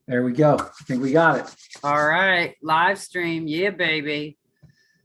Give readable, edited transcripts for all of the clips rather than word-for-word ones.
There we go. I think we got it. All right, live stream. Yeah, baby.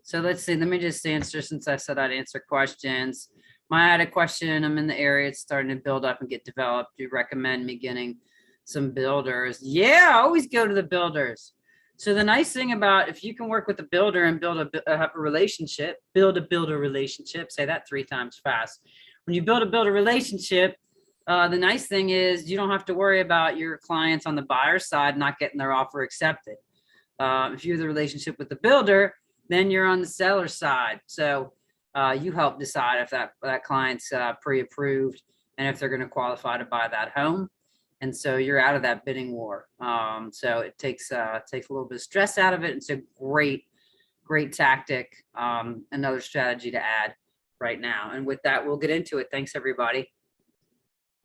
So let's see. Let me just answer since I said I'd answer questions. I had a question. I'm in the area. It's starting to build up and get developed. Do you recommend me getting some builders? Yeah, always go to the builders. So the nice thing about if you can work with a builder and have a relationship, build a builder relationship, say that 3 times fast. When you build a builder relationship, the nice thing is you don't have to worry about your clients on the buyer side not getting their offer accepted. If you have the relationship with the builder, then you're on the seller side. So you help decide if that client's pre-approved and if they're going to qualify to buy that home. And so you're out of that bidding war. So it takes a little bit of stress out of it. It's a great tactic. Another strategy to add right now. And with that, we'll get into it. Thanks, everybody.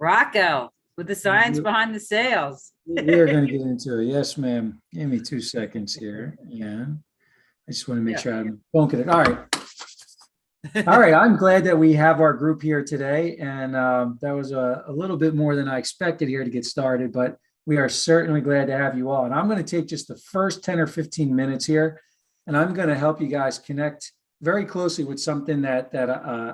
Rocco, with the science behind the sales. We're going to get into it. Yes, ma'am. Give me 2 seconds here. Yeah. I just want to make sure I'm bunking it. All right. All right. I'm glad that we have our group here today. And that was a little bit more than I expected here to get started, but we are certainly glad to have you all. And I'm going to take just the first 10 or 15 minutes here, and I'm going to help you guys connect very closely with something that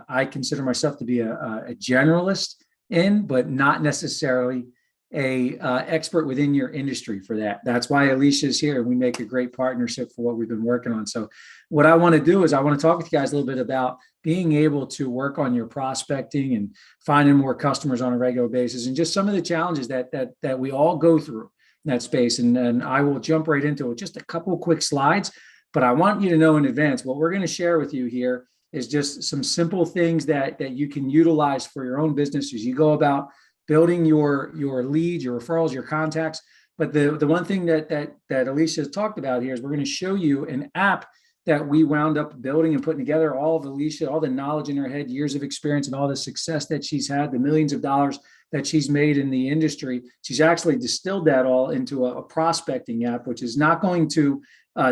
I consider myself to be a generalist in, but not necessarily a expert within your industry for that. That's why Alicia is here. We make a great partnership for what we've been working on. So what I want to do is I want to talk with you guys a little bit about being able to work on your prospecting and finding more customers on a regular basis, and just some of the challenges that we all go through in that space. And I will jump right into it. Just a couple quick slides, but I want you to know in advance what we're going to share with you here is just some simple things that you can utilize for your own business as you go about building your leads, your referrals, your contacts. But the one thing that Alicia has talked about here is we're going to show you an app that we wound up building and putting together. All of Alicia, all the knowledge in her head, years of experience, and all the success that she's had, the millions of dollars that she's made in the industry. She's actually distilled that all into a prospecting app, which is not going to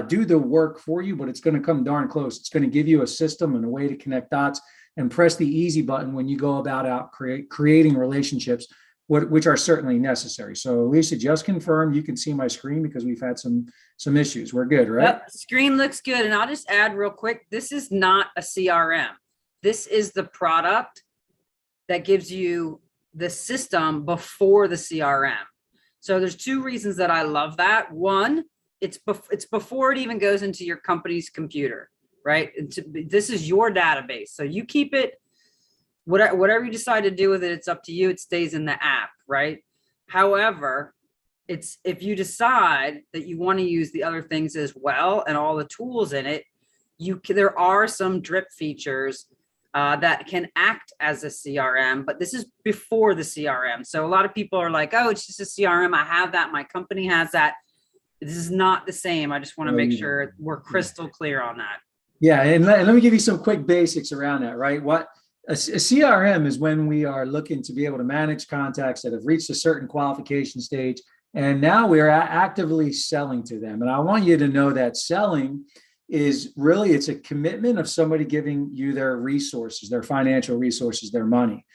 do the work for you, but it's going to come darn close. It's going to give you a system and a way to connect dots and press the easy button when you go about creating relationships, which are certainly necessary. So Alicia, just confirm you can see my screen because we've had some issues. We're good, right? Yep, screen looks good. And I'll just add real quick, this is not a CRM. This is the product that gives you the system before the CRM. So there's 2 reasons that I love that. One, it's before it even goes into your company's computer, right? This is your database. So you keep it, whatever you decide to do with it, it's up to you. It stays in the app, right? However, if you decide that you want to use the other things as well and all the tools in it, there are some drip features that can act as a CRM, but this is before the CRM. So a lot of people are like, oh, it's just a CRM. I have that. My company has that. This is not the same. I just want to make sure we're crystal clear on that. Yeah. And let me give you some quick basics around that, right? What a CRM is when we are looking to be able to manage contacts that have reached a certain qualification stage. And now we are actively selling to them. And I want you to know that selling is really, it's a commitment of somebody giving you their resources, their financial resources, their money.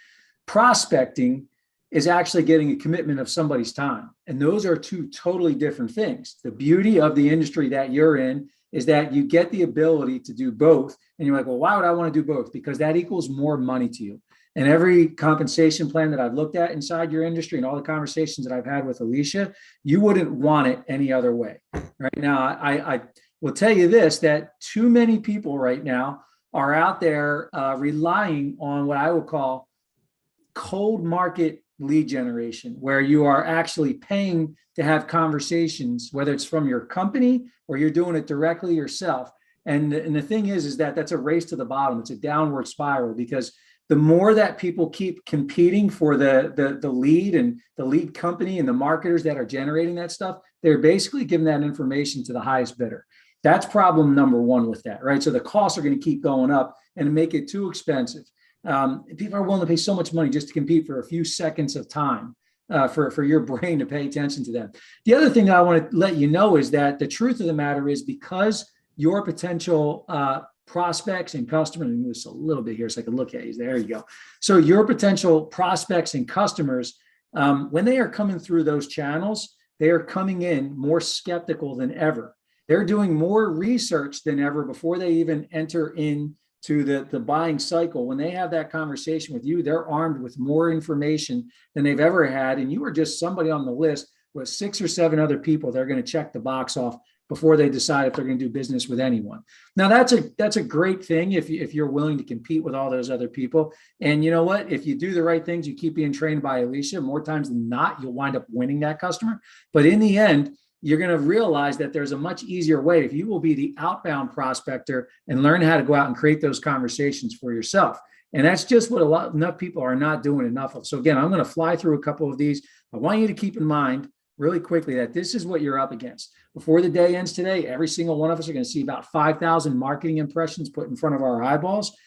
Prospecting is actually getting a commitment of somebody's time. And those are 2 totally different things. The beauty of the industry that you're in is that you get the ability to do both. And you're like, well, why would I want to do both? Because that equals more money to you. And every compensation plan that I've looked at inside your industry and all the conversations that I've had with Alicia, you wouldn't want it any other way. Right now, I will tell you this, that too many people right now are out there relying on what I would call cold market lead generation, where you are actually paying to have conversations, whether it's from your company or you're doing it directly yourself. And the thing is that that's a race to the bottom. It's a downward spiral, because the more that people keep competing for the lead and the lead company and the marketers that are generating that stuff, they're basically giving that information to the highest bidder. That's problem number 1 with that, right? So the costs are going to keep going up and make it too expensive. People are willing to pay so much money just to compete for a few seconds of time for your brain to pay attention to them. The other thing that I want to let you know is that the truth of the matter is, because your potential prospects and customers, and move this a little bit here so I can look at you. There you go. So your potential prospects and customers, when they are coming through those channels, they are coming in more skeptical than ever. They're doing more research than ever before they even enter into the buying cycle. When they have that conversation with you, they're armed with more information than they've ever had. And you are just somebody on the list with 6 or 7 other people they're going to check the box off before they decide if they're going to do business with anyone. Now, that's a great thing if you're willing to compete with all those other people. And you know what? If you do the right things, you keep being trained by Alicia, more times than not, you'll wind up winning that customer. But in the end, you're going to realize that there's a much easier way if you will be the outbound prospector and learn how to go out and create those conversations for yourself. And that's just what enough people are not doing enough of. So again, I'm going to fly through a couple of these. I want you to keep in mind really quickly that this is what you're up against. Before the day ends today, every single one of us are going to see about 5,000 marketing impressions put in front of our eyeballs.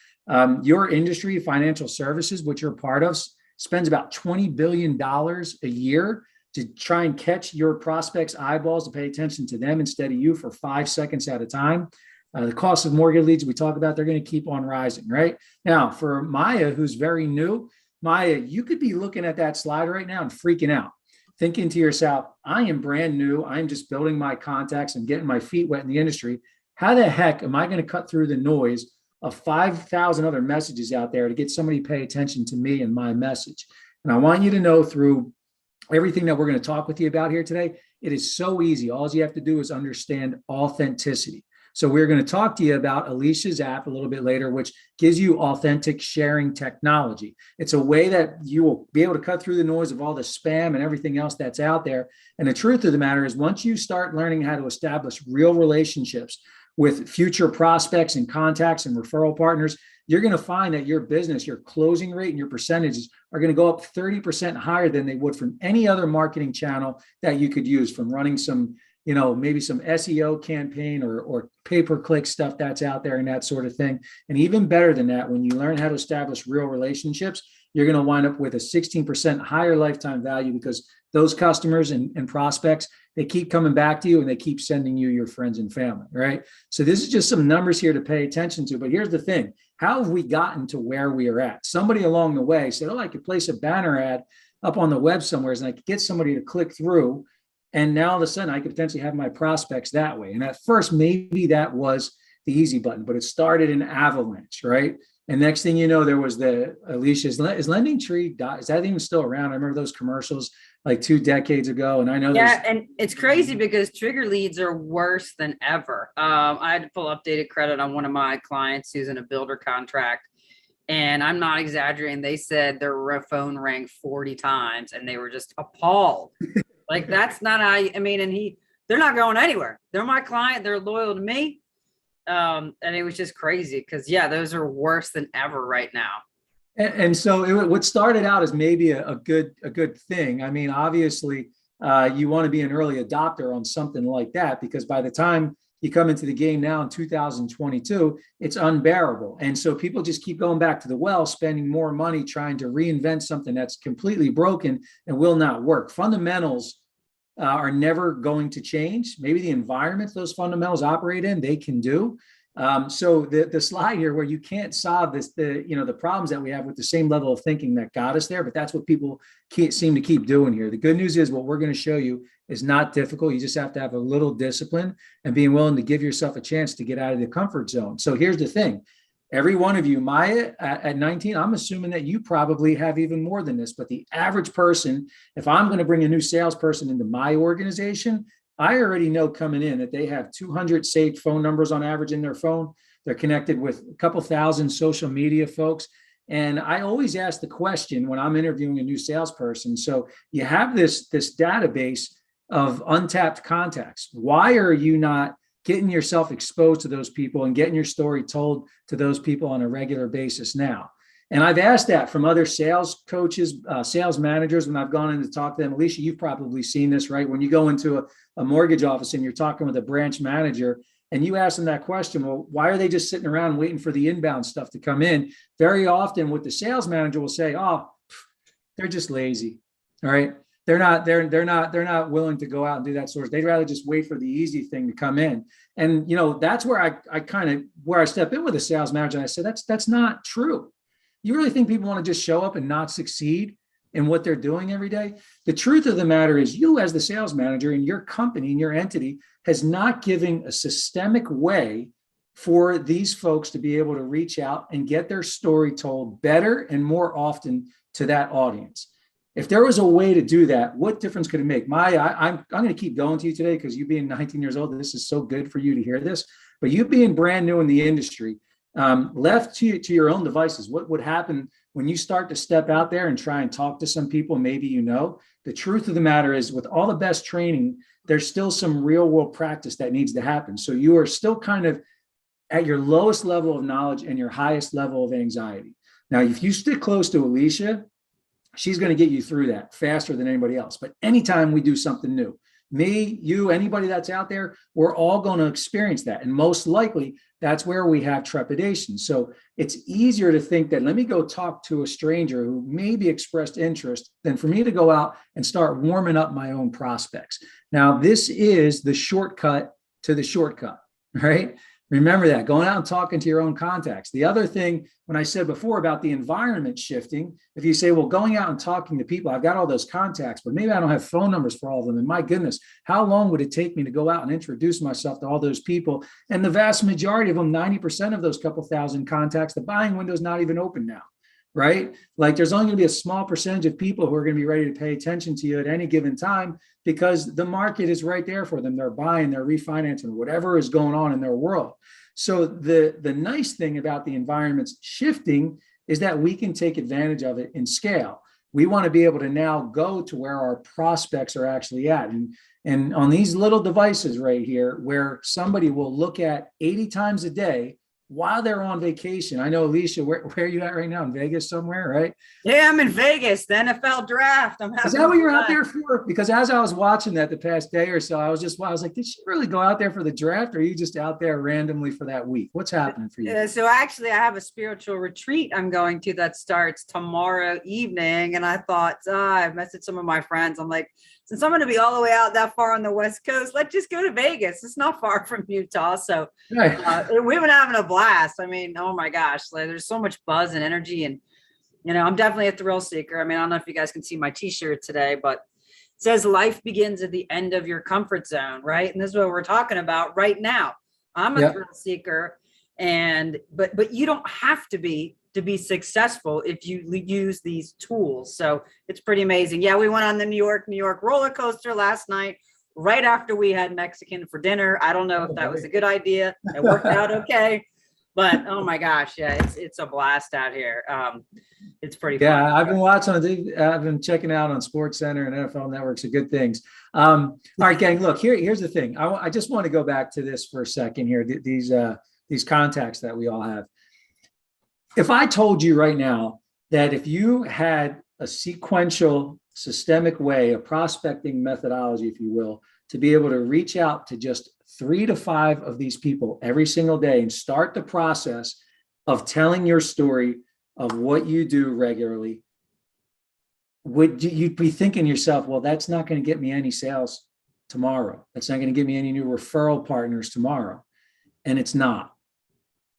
Your industry, financial services, which you're part of, spends about $20 billion a year to try and catch your prospects' eyeballs to pay attention to them instead of you for 5 seconds at a time. The cost of mortgage leads we talk about, they're going to keep on rising, right? Now, for Maya, who's very new, Maya, you could be looking at that slide right now and freaking out, thinking to yourself, I am brand new. I'm just building my contacts and getting my feet wet in the industry. How the heck am I going to cut through the noise of 5,000 other messages out there to get somebody to pay attention to me and my message? And I want you to know through everything that we're going to talk with you about here today, it is so easy. All you have to do is understand authenticity. So we're going to talk to you about Alicia's app a little bit later, which gives you authentic sharing technology. It's a way that you will be able to cut through the noise of all the spam and everything else that's out there. And the truth of the matter is, once you start learning how to establish real relationships with future prospects and contacts and referral partners, you're going to find that your business, your closing rate and your percentages are going to go up 30% higher than they would from any other marketing channel that you could use, from running some, maybe some SEO campaign or pay-per-click stuff that's out there and that sort of thing. And even better than that, when you learn how to establish real relationships, you're going to wind up with a 16% higher lifetime value, because those customers and prospects, they keep coming back to you and they keep sending you your friends and family, right? So this is just some numbers here to pay attention to. But here's the thing. How have we gotten to where we are at? Somebody along the way said, I could place a banner ad up on the web somewhere and I could get somebody to click through. And now all of a sudden I could potentially have my prospects that way. And at first, maybe that was the easy button, but it started an avalanche, right? And next thing you know, there was the Alicia's, is Lending Tree, is that even still around? I remember those commercials like 2 decades ago. And I know and it's crazy because trigger leads are worse than ever. I had to pull updated credit on one of my clients who's in a builder contract. And I'm not exaggerating. They said their phone rang 40 times and they were just appalled. Like, that's not how, and they're not going anywhere. They're my client. They're loyal to me. And it was just crazy because, those are worse than ever right now. And so what started out as maybe a good thing. I mean, obviously, you want to be an early adopter on something like that, because by the time you come into the game now in 2022, it's unbearable. And so people just keep going back to the well, spending more money trying to reinvent something that's completely broken and will not work. Fundamentals are never going to change. Maybe the environment those fundamentals operate in, they can do. So the slide here where you can't solve the problems that we have with the same level of thinking that got us there, but that's what people seem to keep doing here. The good news is what we're going to show you is not difficult. You just have to have a little discipline and being willing to give yourself a chance to get out of the comfort zone. So here's the thing. Every one of you, Maya, at 19, I'm assuming that you probably have even more than this, but the average person, if I'm going to bring a new salesperson into my organization, I already know coming in that they have 200 saved phone numbers on average in their phone. They're connected with a couple thousand social media folks. And I always ask the question when I'm interviewing a new salesperson. So you have this database of untapped contacts. Why are you not getting yourself exposed to those people and getting your story told to those people on a regular basis now? And I've asked that from other sales coaches, sales managers, when I've gone in to talk to them. Alicia, you've probably seen this, right? When you go into a mortgage office and you're talking with a branch manager and you ask them that question, well, why are they just sitting around waiting for the inbound stuff to come in? Very often what the sales manager will say, they're just lazy. All right. They're not willing to go out and do that sort of. They'd rather just wait for the easy thing to come in. And, that's where I step in with a sales manager. And I said, that's not true. You really think people want to just show up and not succeed? in what they're doing every day. The truth of the matter is you as the sales manager in your company, in your entity, has not given a systemic way for these folks to be able to reach out and get their story told better and more often to that audience. If there was a way to do that, what difference could it make? I'm going to keep going to you today because you being 19 years old, this is so good for you to hear this. But you being brand new in the industry, left to your own devices, what would happen when you start to step out there and try and talk to some people? Maybe the truth of the matter is, with all the best training, there's still some real world practice that needs to happen. So you are still kind of at your lowest level of knowledge and your highest level of anxiety. Now, if you stick close to Alicia, she's going to get you through that faster than anybody else. But anytime we do something new, me, you, anybody that's out there, we're all going to experience that. And most likely that's where we have trepidation. So it's easier to think that let me go talk to a stranger who maybe expressed interest than for me to go out and start warming up my own prospects. Now, this is the shortcut to the shortcut, right? Remember that, going out and talking to your own contacts. The other thing, when I said before about the environment shifting, if you say, well, going out and talking to people, I've got all those contacts, but maybe I don't have phone numbers for all of them. And my goodness, how long would it take me to go out and introduce myself to all those people? And the vast majority of them, 90% of those couple thousand contacts, the buying window is not even open now, right? Like there's only going to be a small percentage of people who are going to be ready to pay attention to you at any given time because the market is right there for them. They're buying, they're refinancing, whatever is going on in their world. So the nice thing about the environments shifting is that we can take advantage of it in scale. We want to be able to now go to where our prospects are actually at. And on these little devices right here, where somebody will look at 80 times a day while they're on vacation. I know, Alicia, where are you at right now? In Vegas somewhere, right? Yeah, I'm in Vegas, the NFL draft. Is that what you're out there for? Because as I was watching that the past day or so, I was like, did she really go out there for the draft? Or are you just out there randomly for that week? What's happening for you? So actually, I have a spiritual retreat I'm going to that starts tomorrow evening. And I thought, I messaged some of my friends. I'm like, since I'm going to be all the way out that far on the West Coast, let's just go to Vegas. It's not far from Utah. So we've been having a blast. I mean, oh my gosh, like, there's so much buzz and energy. And, I'm definitely a thrill seeker. I mean, I don't know if you guys can see my t-shirt today, but it says life begins at the end of your comfort zone, right? And this is what we're talking about right now. I'm a thrill seeker. But you don't have to be successful if you use these tools. So it's pretty amazing. Yeah, we went on the New York roller coaster last night, right after we had Mexican for dinner. I don't know if that was a good idea. It worked out okay. But oh my gosh, yeah, it's a blast out here. It's pretty fun. Yeah, I've been checking out on Sports Center and NFL Network, so good things. All right, gang, look, here's the thing. I just want to go back to this for a second here, these contacts that we all have. If I told you right now that if you had a sequential, systemic way, a prospecting methodology, if you will, to be able to reach out to just 3 to 5 of these people every single day and start the process of telling your story of what you do regularly, you'd be thinking to yourself, well, that's not going to get me any sales tomorrow. That's not going to give me any new referral partners tomorrow. And it's not.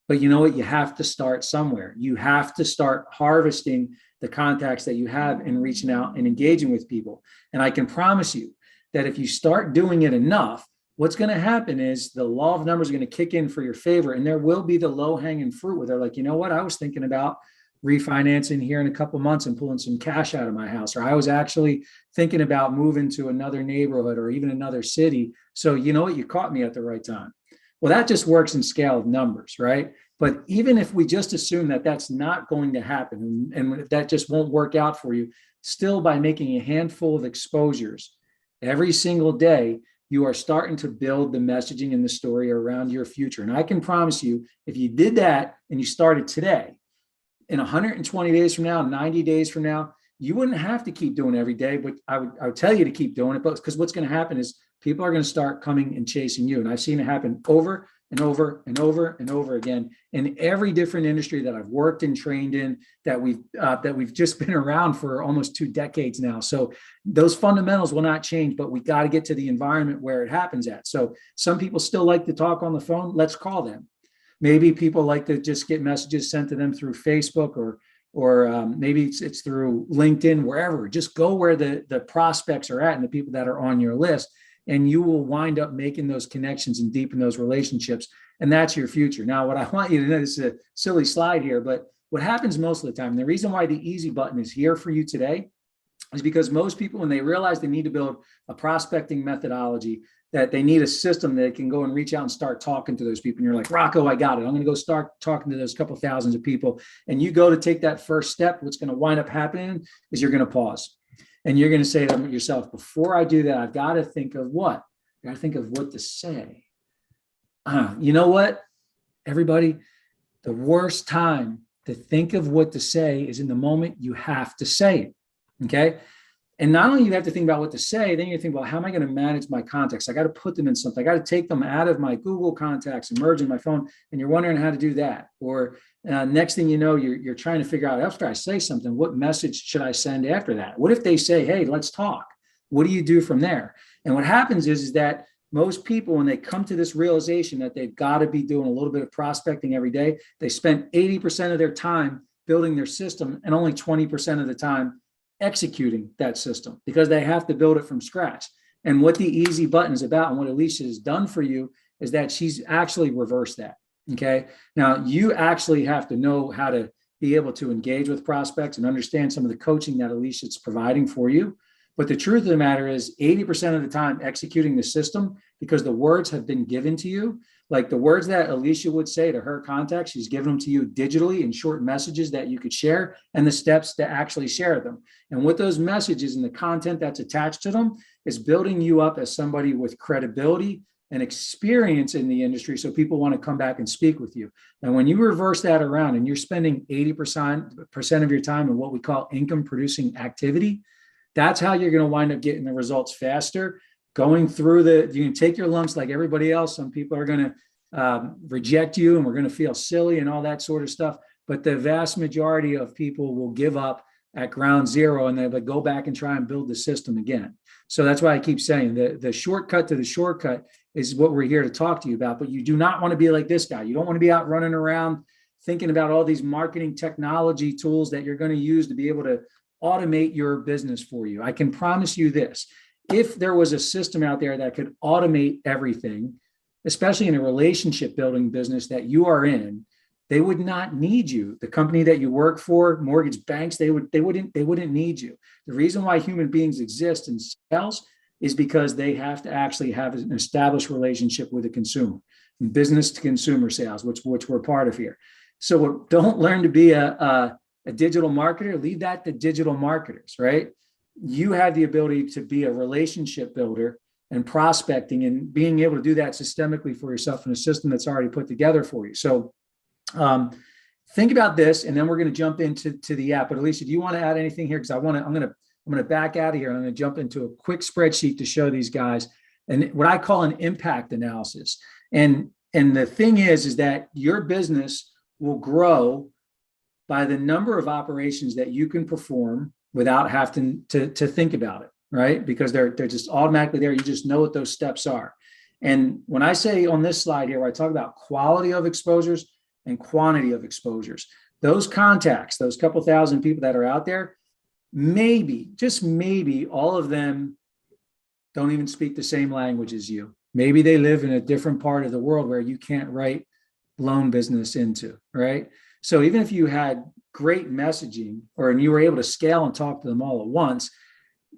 But you know what? You have to start somewhere. You have to start harvesting the contacts that you have and reaching out and engaging with people. And I can promise you that if you start doing it enough, what's going to happen is the law of numbers is going to kick in for your favor. And there will be the low hanging fruit where they're like, you know what? I was thinking about refinancing here in a couple of months and pulling some cash out of my house. Or I was actually thinking about moving to another neighborhood or even another city. So you know what? You caught me at the right time. Well, that just works in scale of numbers, right? But even if we just assume that that's not going to happen and that just won't work out for you, still by making a handful of exposures every single day, you are starting to build the messaging and the story around your future. And I can promise you, if you did that and you started today, in 120 days from now, 90 days from now, you wouldn't have to keep doing it every day, but I would tell you to keep doing it, because what's going to happen is people are going to start coming and chasing you. And I've seen it happen over and over and over and over again in every different industry that I've worked and trained in, that we've just been around for almost 2 decades now. So those fundamentals will not change, but we got to get to the environment where it happens at. So some people still like to talk on the phone. Let's call them. Maybe people like to just get messages sent to them through Facebook or maybe it's through LinkedIn, wherever. Just go where the prospects are at and the people that are on your list, and you will wind up making those connections and deepen those relationships. And that's your future. Now, what I want you to know, this is a silly slide here, but what happens most of the time, the reason why the easy button is here for you today is because most people, when they realize they need to build a prospecting methodology, that they need a system that can go and reach out and start talking to those people. And you're like, Rocco, I got it. I'm going to go start talking to those couple thousands of people. And you go to take that first step. What's going to wind up happening is you're going to pause. And you're going to say to yourself, before I do that, I've got to think of what? I got to think of what to say. You know what, everybody? The worst time to think of what to say is in the moment you have to say it. Okay. And not only you have to think about what to say, then you think, well, how am I going to manage my contacts? I got to put them in something. I got to take them out of my Google contacts and merge in my phone. And you're wondering how to do that. Or next thing you know, you're trying to figure out, after I say something, what message should I send after that? What if they say, hey, let's talk? What do you do from there? And what happens is that most people, when they come to this realization that they've got to be doing a little bit of prospecting every day, they spend 80% of their time building their system and only 20% of the time executing that system, because they have to build it from scratch. And what the easy button is about, and what Alicia has done for you, is that she's actually reversed that. Okay. Now you actually have to know how to be able to engage with prospects and understand some of the coaching that Alicia's providing for you. But the truth of the matter is 80% of the time executing the system, because the words have been given to you. Like the words that Alicia would say to her contacts, she's given them to you digitally in short messages that you could share, and the steps to actually share them. And what those messages and the content that's attached to them is building you up as somebody with credibility and experience in the industry, so people want to come back and speak with you. And when you reverse that around and you're spending 80% of your time in what we call income producing activity, that's how you're going to wind up getting the results faster. Going through you can take your lumps like everybody else. Some people are going to reject you, and we're going to feel silly and all that sort of stuff. But the vast majority of people will give up at ground zero, and they'll go back and try and build the system again. So that's why I keep saying the shortcut to the shortcut is what we're here to talk to you about. But you do not want to be like this guy. You don't want to be out running around thinking about all these marketing technology tools that you're going to use to be able to automate your business for you. I can promise you this. If there was a system out there that could automate everything, especially in a relationship building business that you are in, they would not need you. The company that you work for, mortgage banks, they wouldn't need you. The reason why human beings exist in sales is because they have to actually have an established relationship with the consumer, from business to consumer sales, which we're part of here. So don't learn to be a digital marketer. Leave that to digital marketers, right? You have the ability to be a relationship builder and prospecting, and being able to do that systemically for yourself in a system that's already put together for you. So think about this, and then we're going to jump into the app. But Alicia, do you want to add anything here? Because I'm going to back out of here, and I'm going to jump into a quick spreadsheet to show these guys and what I call an impact analysis. And the thing is that your business will grow by the number of operations that you can perform without having to think about it, right? Because they're just automatically there. You just know what those steps are. And when I say on this slide here, where I talk about quality of exposures and quantity of exposures, those contacts, those couple thousand people that are out there, maybe, just maybe, all of them don't even speak the same language as you. Maybe they live in a different part of the world where you can't write loan business into, right? So even if you had great messaging, and you were able to scale and talk to them all at once,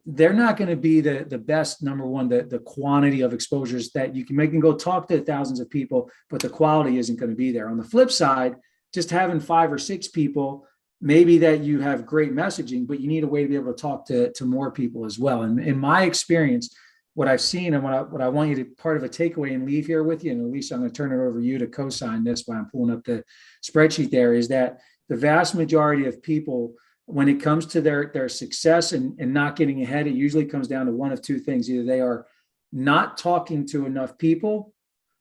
they're not going to be the best, number one, the quantity of exposures that you can make and go talk to thousands of people, but the quality isn't going to be there. On the flip side, just having 5 or 6 people, maybe that you have great messaging, but you need a way to be able to talk to more people as well. And in my experience, what I've seen and what I want you to part of a takeaway and leave here with you, and Alicia, I'm going to turn it over to you to co-sign this while I'm pulling up the spreadsheet there, is that the vast majority of people, when it comes to their success and not getting ahead, it usually comes down to one of two things. Either they are not talking to enough people,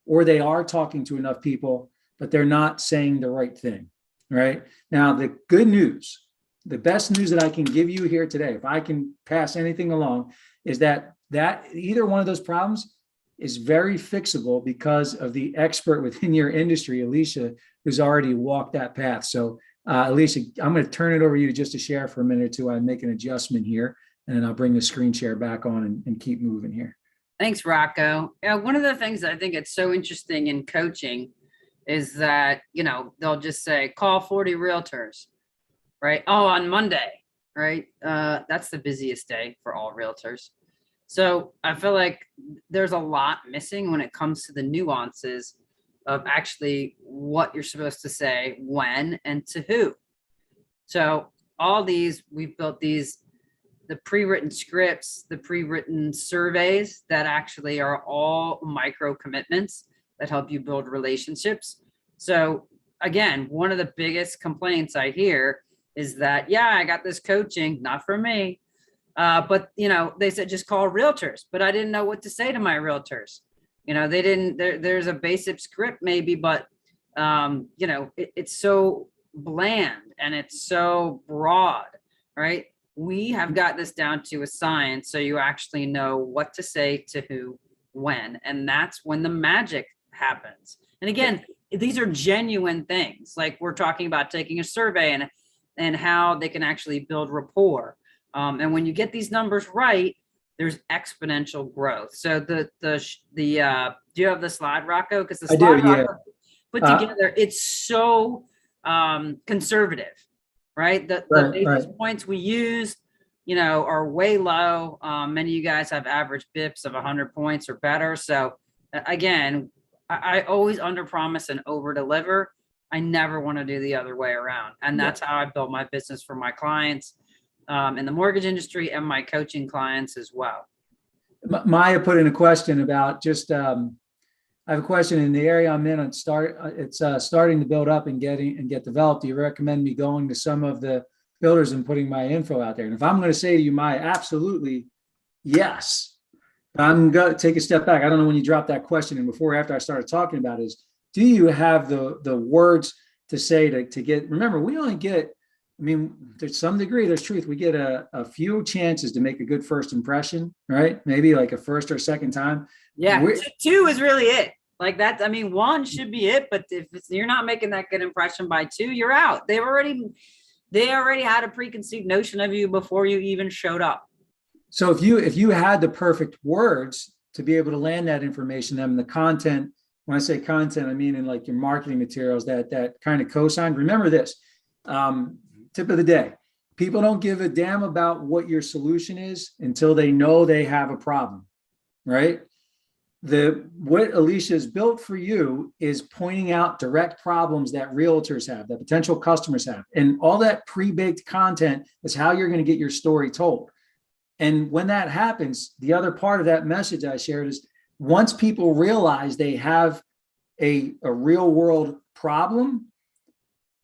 or they are talking to enough people, but they're not saying the right thing, right? Now, the good news, the best news that I can give you here today, if I can pass anything along, is that either one of those problems is very fixable because of the expert within your industry, Alicia, who's already walked that path. So Alicia, I'm going to turn it over to you just to share for a minute or two. I make an adjustment here, and then I'll bring the screen share back on and keep moving here. Thanks, Rocco. Yeah, one of the things I think it's so interesting in coaching is that, they'll just say, call 40 realtors, right? Oh, on Monday, right? That's the busiest day for all realtors. So I feel like there's a lot missing when it comes to the nuances of actually what you're supposed to say, when, and to who. So we've built the pre-written scripts, the pre-written surveys that actually are all micro commitments that help you build relationships. So again, one of the biggest complaints I hear is that, yeah, I got this coaching, not for me. But they said, just call realtors, but I didn't know what to say to my realtors. They didn't, there's a basic script maybe, but it's so bland and it's so broad, right? We have got this down to a science. So you actually know what to say to who, when, and that's when the magic happens. And again, these are genuine things. Like we're talking about taking a survey and how they can actually build rapport. And when you get these numbers right, there's exponential growth. So do you have the slide, Rocco? Because the slide Rocco put together, it's so conservative, right? The basis points we use, are way low. Many of you guys have average BIPs of 100 points or better. So again, I always under promise and over deliver. I never want to do the other way around. And that's how I built my business for my clients in the mortgage industry and my coaching clients as well. Maya put in a question about just, I have a question in the area I'm in. It's starting to build up and get developed. Do you recommend me going to some of the builders and putting my info out there? And if I'm going to say to you, Maya, absolutely, yes. I'm going to take a step back. I don't know when you dropped that question. And before or after I started talking about it is, do you have the words to say to get, remember, we only get, there's some degree, there's truth. We get a few chances to make a good first impression, right? Maybe like a first or second time. Yeah, two is really it. Like that. One should be it, but if you're not making that good impression by two, you're out. They already had a preconceived notion of you before you even showed up. So if you had the perfect words to be able to land that information, and the content, when I say content, I mean in like your marketing materials, that kind of cosign. Remember this, tip of the day. People don't give a damn about what your solution is until they know they have a problem, right? What Alicia's built for you is pointing out direct problems that realtors have, that potential customers have. And all that pre-baked content is how you're going to get your story told. And when that happens, the other part of that message I shared is once people realize they have a real world problem,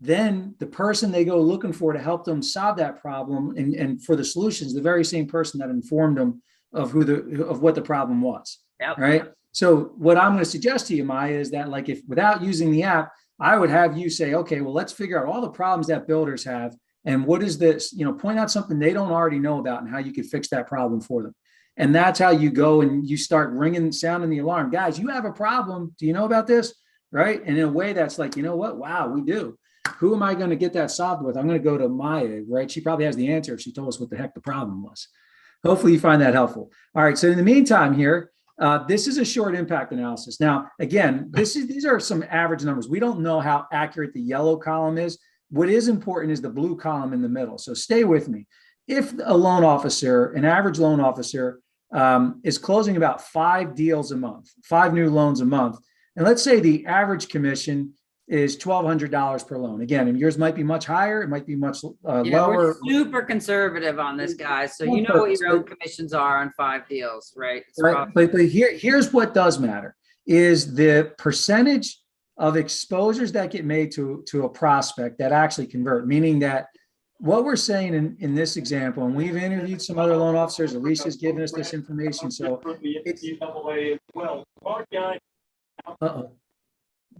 then the person they go looking for to help them solve that problem and for the solutions, the very same person that informed them of what the problem was. Yep. Right. So what I'm going to suggest to you, Maya, is that like if without using the app, I would have you say, okay, well, let's figure out all the problems that builders have. And what is this, point out something they don't already know about and how you could fix that problem for them. And that's how you go and you start sounding the alarm. Guys, you have a problem. Do you know about this? Right. And in a way that's like, you know what? Wow, we do. Who am I going to get that solved with? I'm going to go to Maya, right? She probably has the answer if she told us what the heck the problem was. Hopefully you find that helpful. All right. So in the meantime here, this is a short impact analysis. Now, again, these are some average numbers. We don't know how accurate the yellow column is. What is important is the blue column in the middle. So stay with me. If an average loan officer is closing about 5 deals a month, 5 new loans a month, and let's say the average commission is $1,200 per loan. Again, and yours might be much higher. It might be much lower. We're super conservative on this, guys. So you know what your own commissions are on 5 deals, right? Right. But here's what does matter is the percentage of exposures that get made to a prospect that actually convert, meaning that what we're saying in this example, and we've interviewed some other loan officers, Alicia's given us this information. So it's,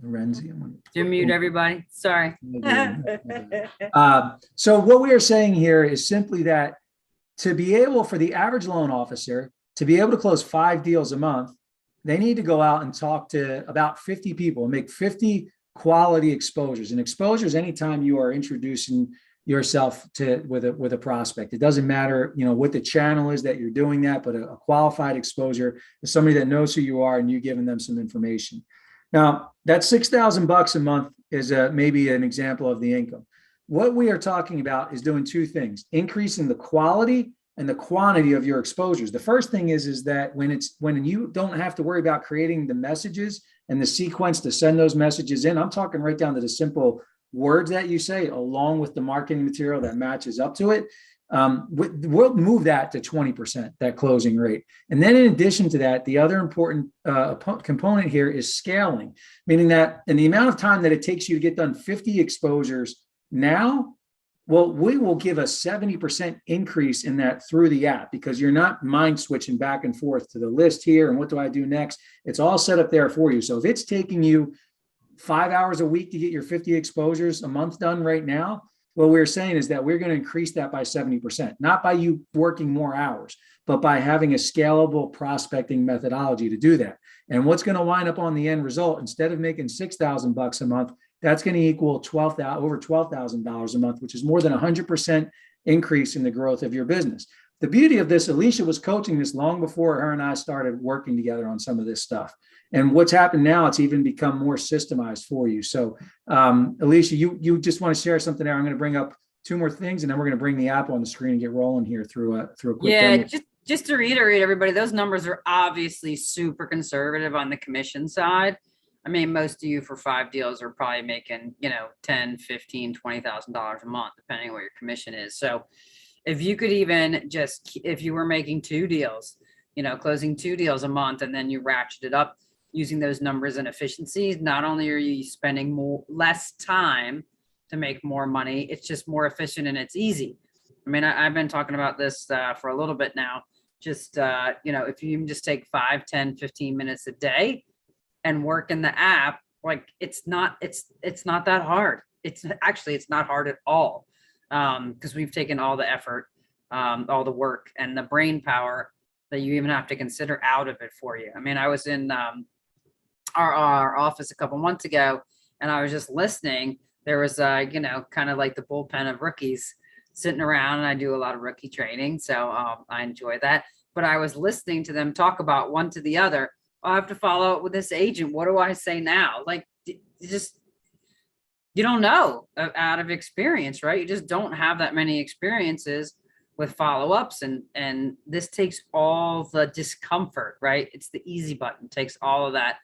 Renzi. To mute everybody. Sorry. So what we are saying here is simply that to be able for the average loan officer to be able to close 5 deals a month, they need to go out and talk to about 50 people and make 50 quality exposures. And exposures, anytime you are introducing yourself to with a prospect, it doesn't matter, what the channel is that you're doing that, but a qualified exposure is somebody that knows who you are and you giving them some information. Now, that $6,000 a month is maybe an example of the income. What we are talking about is doing two things: increasing the quality and the quantity of your exposures. The first thing is that when you don't have to worry about creating the messages and the sequence to send those messages in, I'm talking right down to the simple words that you say, along with the marketing material that matches up to it. We'll move that to 20%, that closing rate. And then in addition to that, the other important component here is scaling, meaning that in the amount of time that it takes you to get done 50 exposures now, well, we will give a 70% increase in that through the app, because you're not mind switching back and forth to the list here and what do I do next? It's all set up there for you. So if it's taking you 5 hours a week to get your 50 exposures a month done right now, what we're saying is that we're going to increase that by 70%, not by you working more hours, but by having a scalable prospecting methodology to do that. And what's going to wind up on the end result, instead of making $6,000 a month, that's going to equal over $12,000 a month, which is more than 100% increase in the growth of your business. The beauty of this, Alicia was coaching this long before her and I started working together on some of this stuff. And what's happened now, it's even become more systemized for you. So, Alicia, you just want to share something there. I'm going to bring up two more things, and then we're going to bring the app on the screen and get rolling here through a quick demo. Just to reiterate, everybody, those numbers are obviously super conservative on the commission side. I mean, most of you for 5 deals are probably making, $10, $15, $20,000 a month, depending on what your commission is. So if you could even if you were making 2 deals, closing 2 deals a month, and then you ratchet it up using those numbers and efficiencies, not only are you spending less time to make more money, it's just more efficient and it's easy. I mean, I've been talking about this for a little bit now. Just, if you even just take 5, 10, 15 minutes a day and work in the app, like it's not that hard. It's not hard at all. Because we've taken all the effort, all the work and the brain power that you even have to consider out of it for you. I mean, I was in our office a couple months ago, and I was just listening. There was, kind of like the bullpen of rookies sitting around, and I do a lot of rookie training, so I enjoy that. But I was listening to them talk about one to the other. I have to follow up with this agent. What do I say now? Like, you don't know out of experience, right? You just don't have that many experiences with follow-ups, and this takes all the discomfort, right? It's the easy button, takes all of that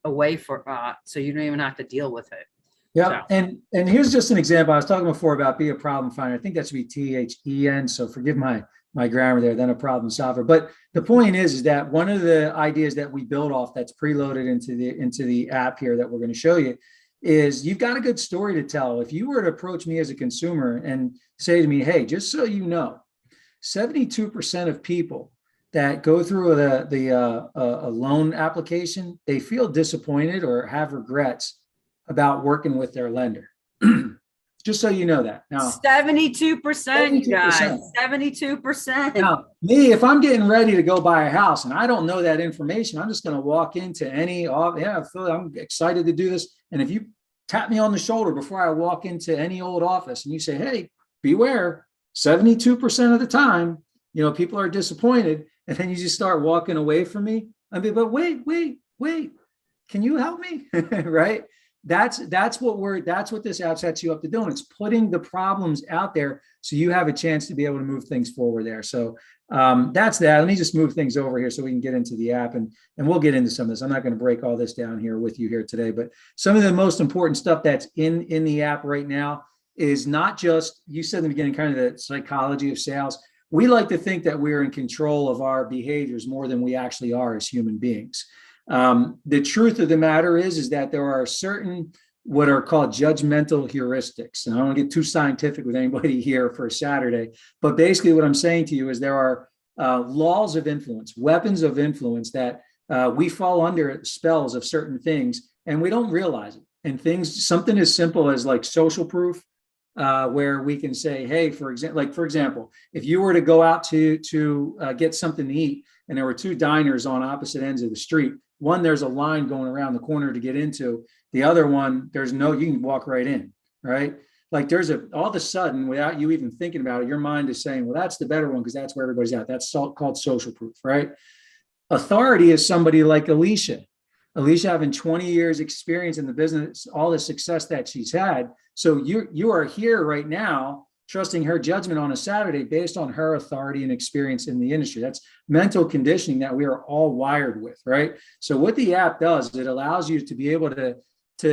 away so you don't even have to deal with it. Yeah. So. And here's just an example. I was talking before about be a problem finder. I think that should be THEN. So forgive my grammar there, then a problem solver. But the point is that one of the ideas that we build off that's preloaded into the app here that we're going to show you is you've got a good story to tell. If you were to approach me as a consumer and say to me, hey, just so you know, 72% of people that go through a loan application, they feel disappointed or have regrets about working with their lender. Just so you know that. Now, 72%, you guys, 72%. Now, me, if I'm getting ready to go buy a house and I don't know that information, I'm just going to walk into I'm excited to do this. And if you tap me on the shoulder before I walk into any old office and you say, hey, beware, 72% of the time, people are disappointed. And then you just start walking away from me. I'd be, but wait, can you help me? Right? That's what this app sets you up to do. And it's putting the problems out there so you have a chance to be able to move things forward there. So that's that. Let me just move things over here so we can get into the app, and we'll get into some of this. I'm not going to break all this down here with you here today, but some of the most important stuff that's in the app right now is not just, you said in the beginning, kind of the psychology of sales. We like to think that we're in control of our behaviors more than we actually are as human beings. The truth of the matter is that there are certain what are called judgmental heuristics. And I don't want to get too scientific with anybody here for a Saturday, but basically what I'm saying to you is there are laws of influence, weapons of influence that we fall under spells of certain things and we don't realize it. And something as simple as like social proof, where we can say, hey, for example, if you were to go out to get something to eat and there were two diners on opposite ends of the street. One, there's a line going around the corner to get into. The other one, you can walk right in, right? Like all of a sudden, without you even thinking about it, your mind is saying, well, that's the better one because that's where everybody's at. That's called social proof, right? Authority is somebody like Alicia. Alicia having 20 years experience in the business, all the success that she's had. So you are here right now, trusting her judgment on a Saturday based on her authority and experience in the industry. That's mental conditioning that we are all wired with, right? So what the app does, it allows you to be able to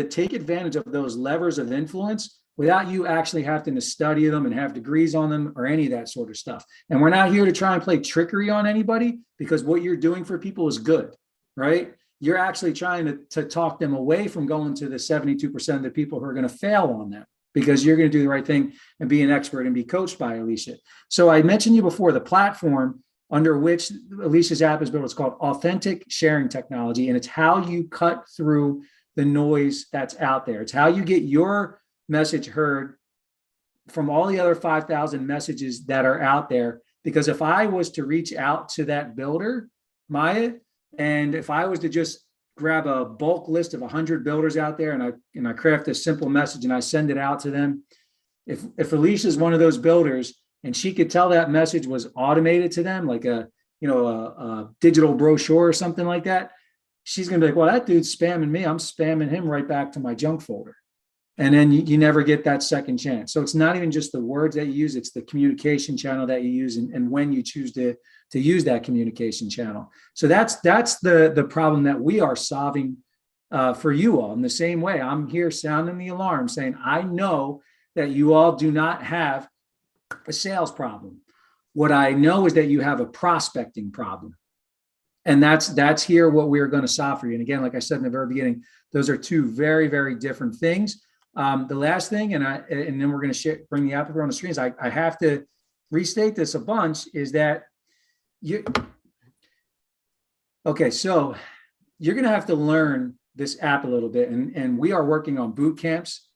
take advantage of those levers of influence without you actually having to study them and have degrees on them or any of that sort of stuff. And we're not here to try and play trickery on anybody, because what you're doing for people is good, right? You're actually trying to talk them away from going to the 72% of the people who are going to fail on that, because you're going to do the right thing and be an expert and be coached by Alicia. So I mentioned you before, the platform under which Alicia's app is built, it's called Authentic Sharing Technology. And it's how you cut through the noise that's out there. It's how you get your message heard from all the other 5,000 messages that are out there. Because if I was to reach out to that builder, Maya, and if I was to just grab a bulk list of 100 builders out there and I craft a simple message and I send it out to them, if Alicia is one of those builders and she could tell that message was automated to them, like a digital brochure or something like that, she's going to be like, well, that dude's spamming me. I'm spamming him right back to my junk folder. And then you never get that second chance. So it's not even just the words that you use, it's the communication channel that you use and when you choose to use that communication channel. So that's the problem that we are solving for you all. In the same way, I'm here sounding the alarm saying, I know that you all do not have a sales problem. What I know is that you have a prospecting problem. And that's here what we're going to solve for you. And again, like I said in the very beginning, those are two very, very different things. The last thing, and then we're going to bring the app on the screens. I have to restate this a bunch, is that so you're going to have to learn this app a little bit, and we are working on boot camps.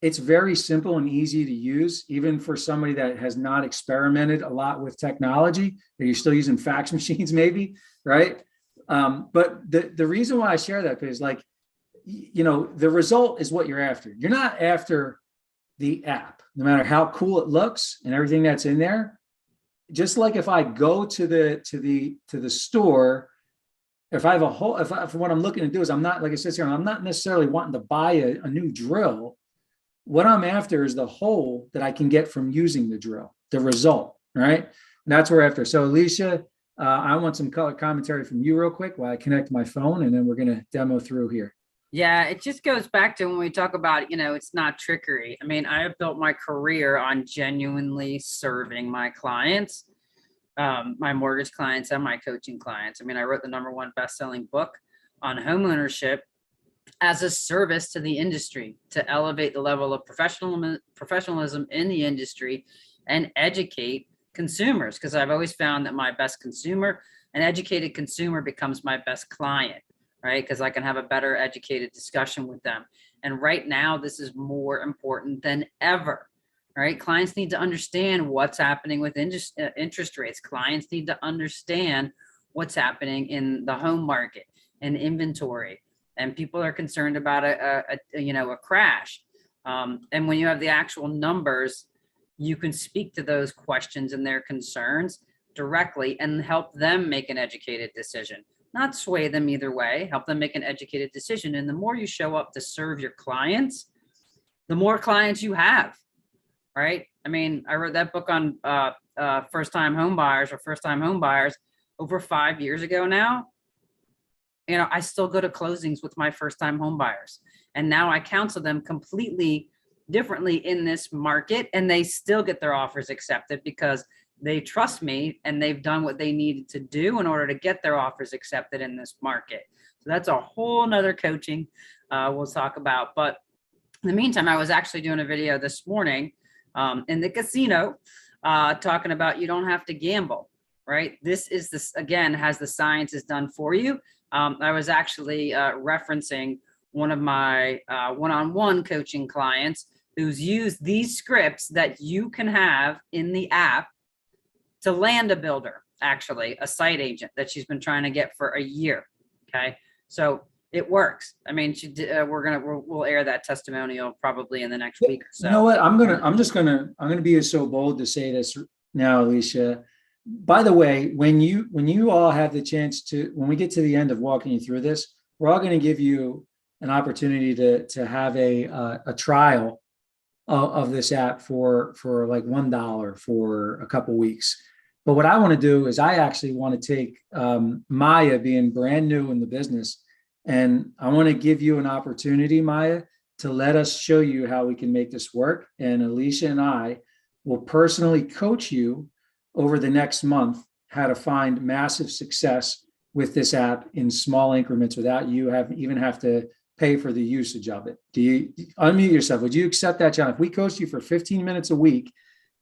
It's very simple and easy to use, even for somebody that has not experimented a lot with technology, or you're still using fax machines maybe, right? But the reason why I share that is, like, the result is what you're after. You're not after the app, no matter how cool it looks and everything that's in there. Just like if I go to the store, if what I'm looking to do is, I'm not, like I said here, I'm not necessarily wanting to buy a new drill. What I'm after is the hole that I can get from using the drill, the result, right? And that's what we're after. So Alicia, I want some color commentary from you real quick while I connect my phone, and then we're going to demo through here. Yeah, it just goes back to when we talk about, it's not trickery. I mean, I have built my career on genuinely serving my clients, my mortgage clients and my coaching clients. I mean, I wrote the #1 best-selling book on homeownership as a service to the industry, to elevate the level of professionalism in the industry and educate consumers. Because I've always found that my best consumer, an educated consumer, becomes my best client, right? Because I can have a better educated discussion with them. And right now, this is more important than ever, right? Clients need to understand what's happening with interest rates. Clients need to understand what's happening in the home market and inventory. And people are concerned about a crash. And when you have the actual numbers, you can speak to those questions and their concerns directly and help them make an educated decision. Not sway them either way, help them make an educated decision. And the more you show up to serve your clients, the more clients you have, right? I mean, I wrote that book on first-time home buyers over 5 years ago now. I still go to closings with my first-time home buyers. And now I counsel them completely differently in this market, and they still get their offers accepted because they trust me and they've done what they needed to do in order to get their offers accepted in this market. So that's a whole nother coaching we'll talk about. But in the meantime, I was actually doing a video this morning in the casino talking about you don't have to gamble, right? This again, has the science is done for you. I was actually referencing one of my one-on-one coaching clients who's used these scripts that you can have in the app to land a builder. actually, a site agent that she's been trying to get for a year. Okay. So it works. I mean, we'll air that testimonial probably in the next week or so. You know what? I'm gonna be so bold to say this now, Alicia. By the way, when you all have the chance to, when we get to the end of walking you through this, we're all going to give you an opportunity to have a trial of this app for like $1 for a couple weeks. But what I want to do is I actually want to take Maya being brand new in the business, and I want to give you an opportunity, Maya, to let us show you how we can make this work. And Alicia and I will personally coach you over the next month how to find massive success with this app in small increments without you even have to pay for the usage of it. Do you unmute yourself? Would you accept that, John? If we coached you for 15 minutes a week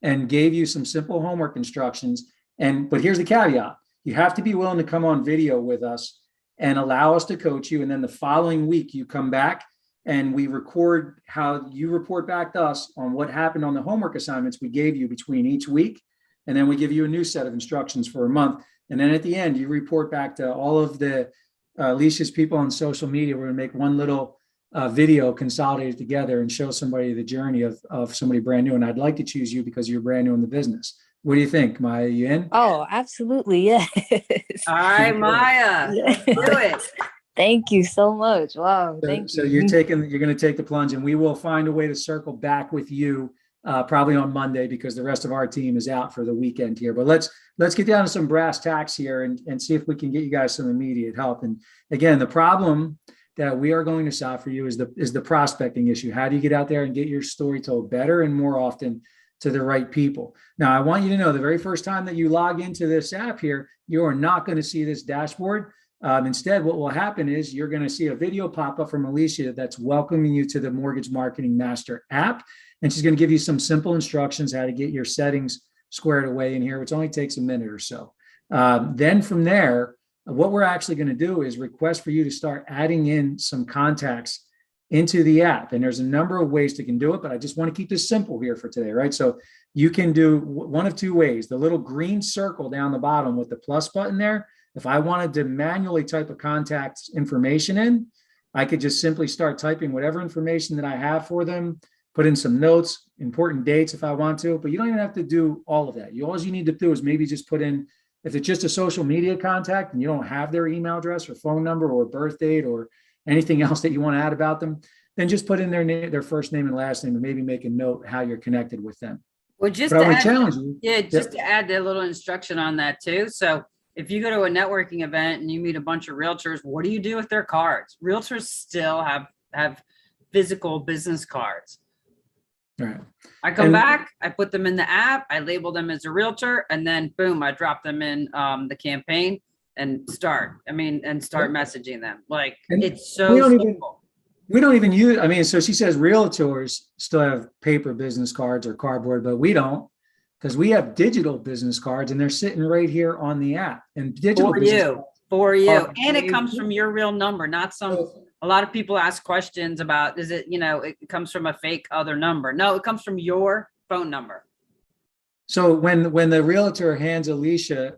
and gave you some simple homework instructions, but here's the caveat: you have to be willing to come on video with us and allow us to coach you. And then the following week you come back and we record how you report back to us on what happened on the homework assignments we gave you between each week. And then we give you a new set of instructions for a month. And then at the end, you report back to all of the Alicia's people on social media. We're going to make one little video consolidated together and show somebody the journey of somebody brand new. And I'd like to choose you because you're brand new in the business. What do you think, Maya? Are you in? Oh, absolutely. Yes. All right, Maya, let's do it. Thank you so much. Wow. Thank So you. you're going to take the plunge, and we will find a way to circle back with you probably on Monday, because the rest of our team is out for the weekend here. But let's get down to some brass tacks here and see if we can get you guys some immediate help. And again, the problem that we are going to solve for you is the prospecting issue. How do you get out there and get your story told better and more often to the right people? Now, I want you to know the very first time that you log into this app here, you are not going to see this dashboard. Instead, what will happen is you're going to see a video pop up from Alicia that's welcoming you to the Mortgage Marketing Master app. And she's going to give you some simple instructions how to get your settings squared away in here, which only takes a minute or so. Then from there, what we're actually going to do is request for you to start adding in some contacts into the app. And there's a number of ways to can do it, but I just want to keep this simple here for today, right? So you can do one of two ways. The little green circle down the bottom with the plus button there. If I wanted to manually type a contact's information in, I could just simply start typing whatever information that I have for them, put in some notes, important dates if I want to, but you don't even have to do all of that. All you need to do is maybe just put in, if it's just a social media contact and you don't have their email address or phone number or birth date or anything else that you want to add about them, then just put in their name, their first name and last name, and maybe make a note how you're connected with them. Well, just But I to would add, challenge you. yeah, just to add a little instruction on that too. So if you go to a networking event and you meet a bunch of realtors, what do you do with their cards? Realtors still have physical business cards. All right. I come back, I put them in the app, I label them as a realtor, and then boom, I drop them in the campaign and start messaging them. Like, And it's so simple. We don't even use, I mean, so she says realtors still have paper business cards or cardboard, but we don't, because we have digital business cards and they're sitting right here on the app. And digital For you. are- And it comes from your real number, not some. A lot of people ask questions about, is it, it comes from a fake other number. No, it comes from your phone number. So when the realtor hands Alicia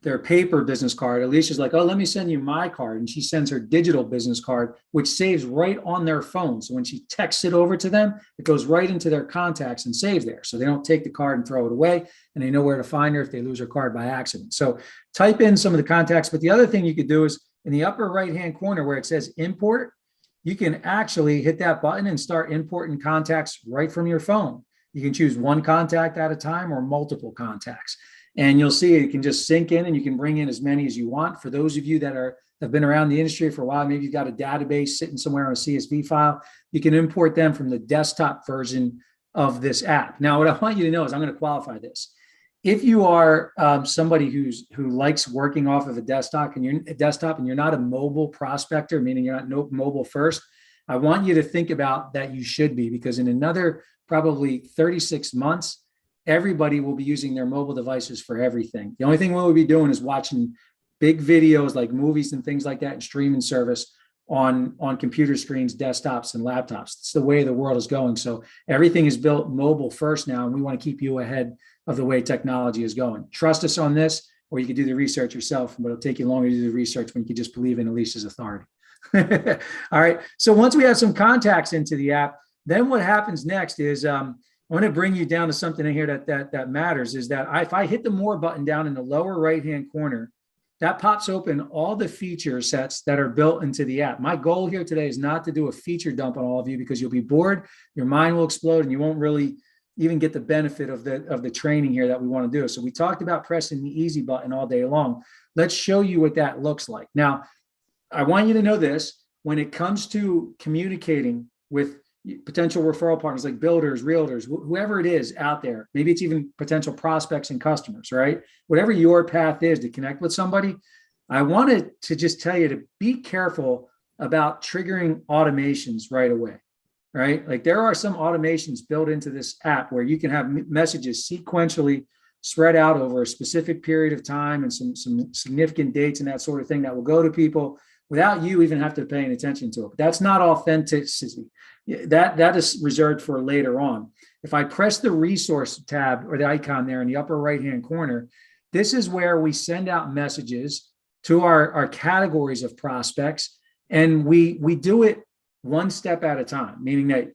their paper business card, Alicia's like, oh, let me send you my card. And she sends her digital business card, which saves right on their phone. So when she texts it over to them, it goes right into their contacts and saves there. So they don't take the card and throw it away, and they know where to find her if they lose her card by accident. So type in some of the contacts. But the other thing you could do is in the upper right-hand corner where it says import, you can actually hit that button and start importing contacts right from your phone. You can choose one contact at a time or multiple contacts. And you'll see it can just sync in, and you can bring in as many as you want. For those of you that have been around the industry for a while, maybe you've got a database sitting somewhere on a CSV file, you can import them from the desktop version of this app. Now, what I want you to know is I'm going to qualify this. If you are somebody who likes working off of a desktop and you're not a mobile prospector, meaning you're not mobile first, I want you to think about that you should be, because in another probably 36 months, everybody will be using their mobile devices for everything. The only thing we'll be doing is watching big videos like movies and things like that and streaming service on computer screens, desktops, and laptops. It's the way the world is going. So everything is built mobile first now, and we want to keep you ahead of the way technology is going. Trust us on this. or you could do the research yourself, but it'll take you longer to do the research when you can just believe in Alicia's authority. All right. So once we have some contacts into the app, then what happens next is I want to bring you down to something in here that matters, is that if I hit the more button down in the lower right-hand corner, that pops open all the feature sets that are built into the app. My goal here today is not to do a feature dump on all of you, because you'll be bored, your mind will explode, and you won't really even get the benefit of the training here that we want to do. So we talked about pressing the easy button all day long. Let's show you what that looks like. Now, I want you to know this: when it comes to communicating with potential referral partners like builders, realtors, whoever it is out there, maybe it's even potential prospects and customers, right? Whatever your path is to connect with somebody, I wanted to just tell you to be careful about triggering automations right away, right? Like there are some automations built into this app where you can have messages sequentially spread out over a specific period of time and some significant dates and that sort of thing that will go to people without you even have to pay attention to it. But that's not authenticity. That is reserved for later on. If I press the resource tab or the icon there in the upper right-hand corner, this is where we send out messages to our categories of prospects. And we do it one step at a time, meaning that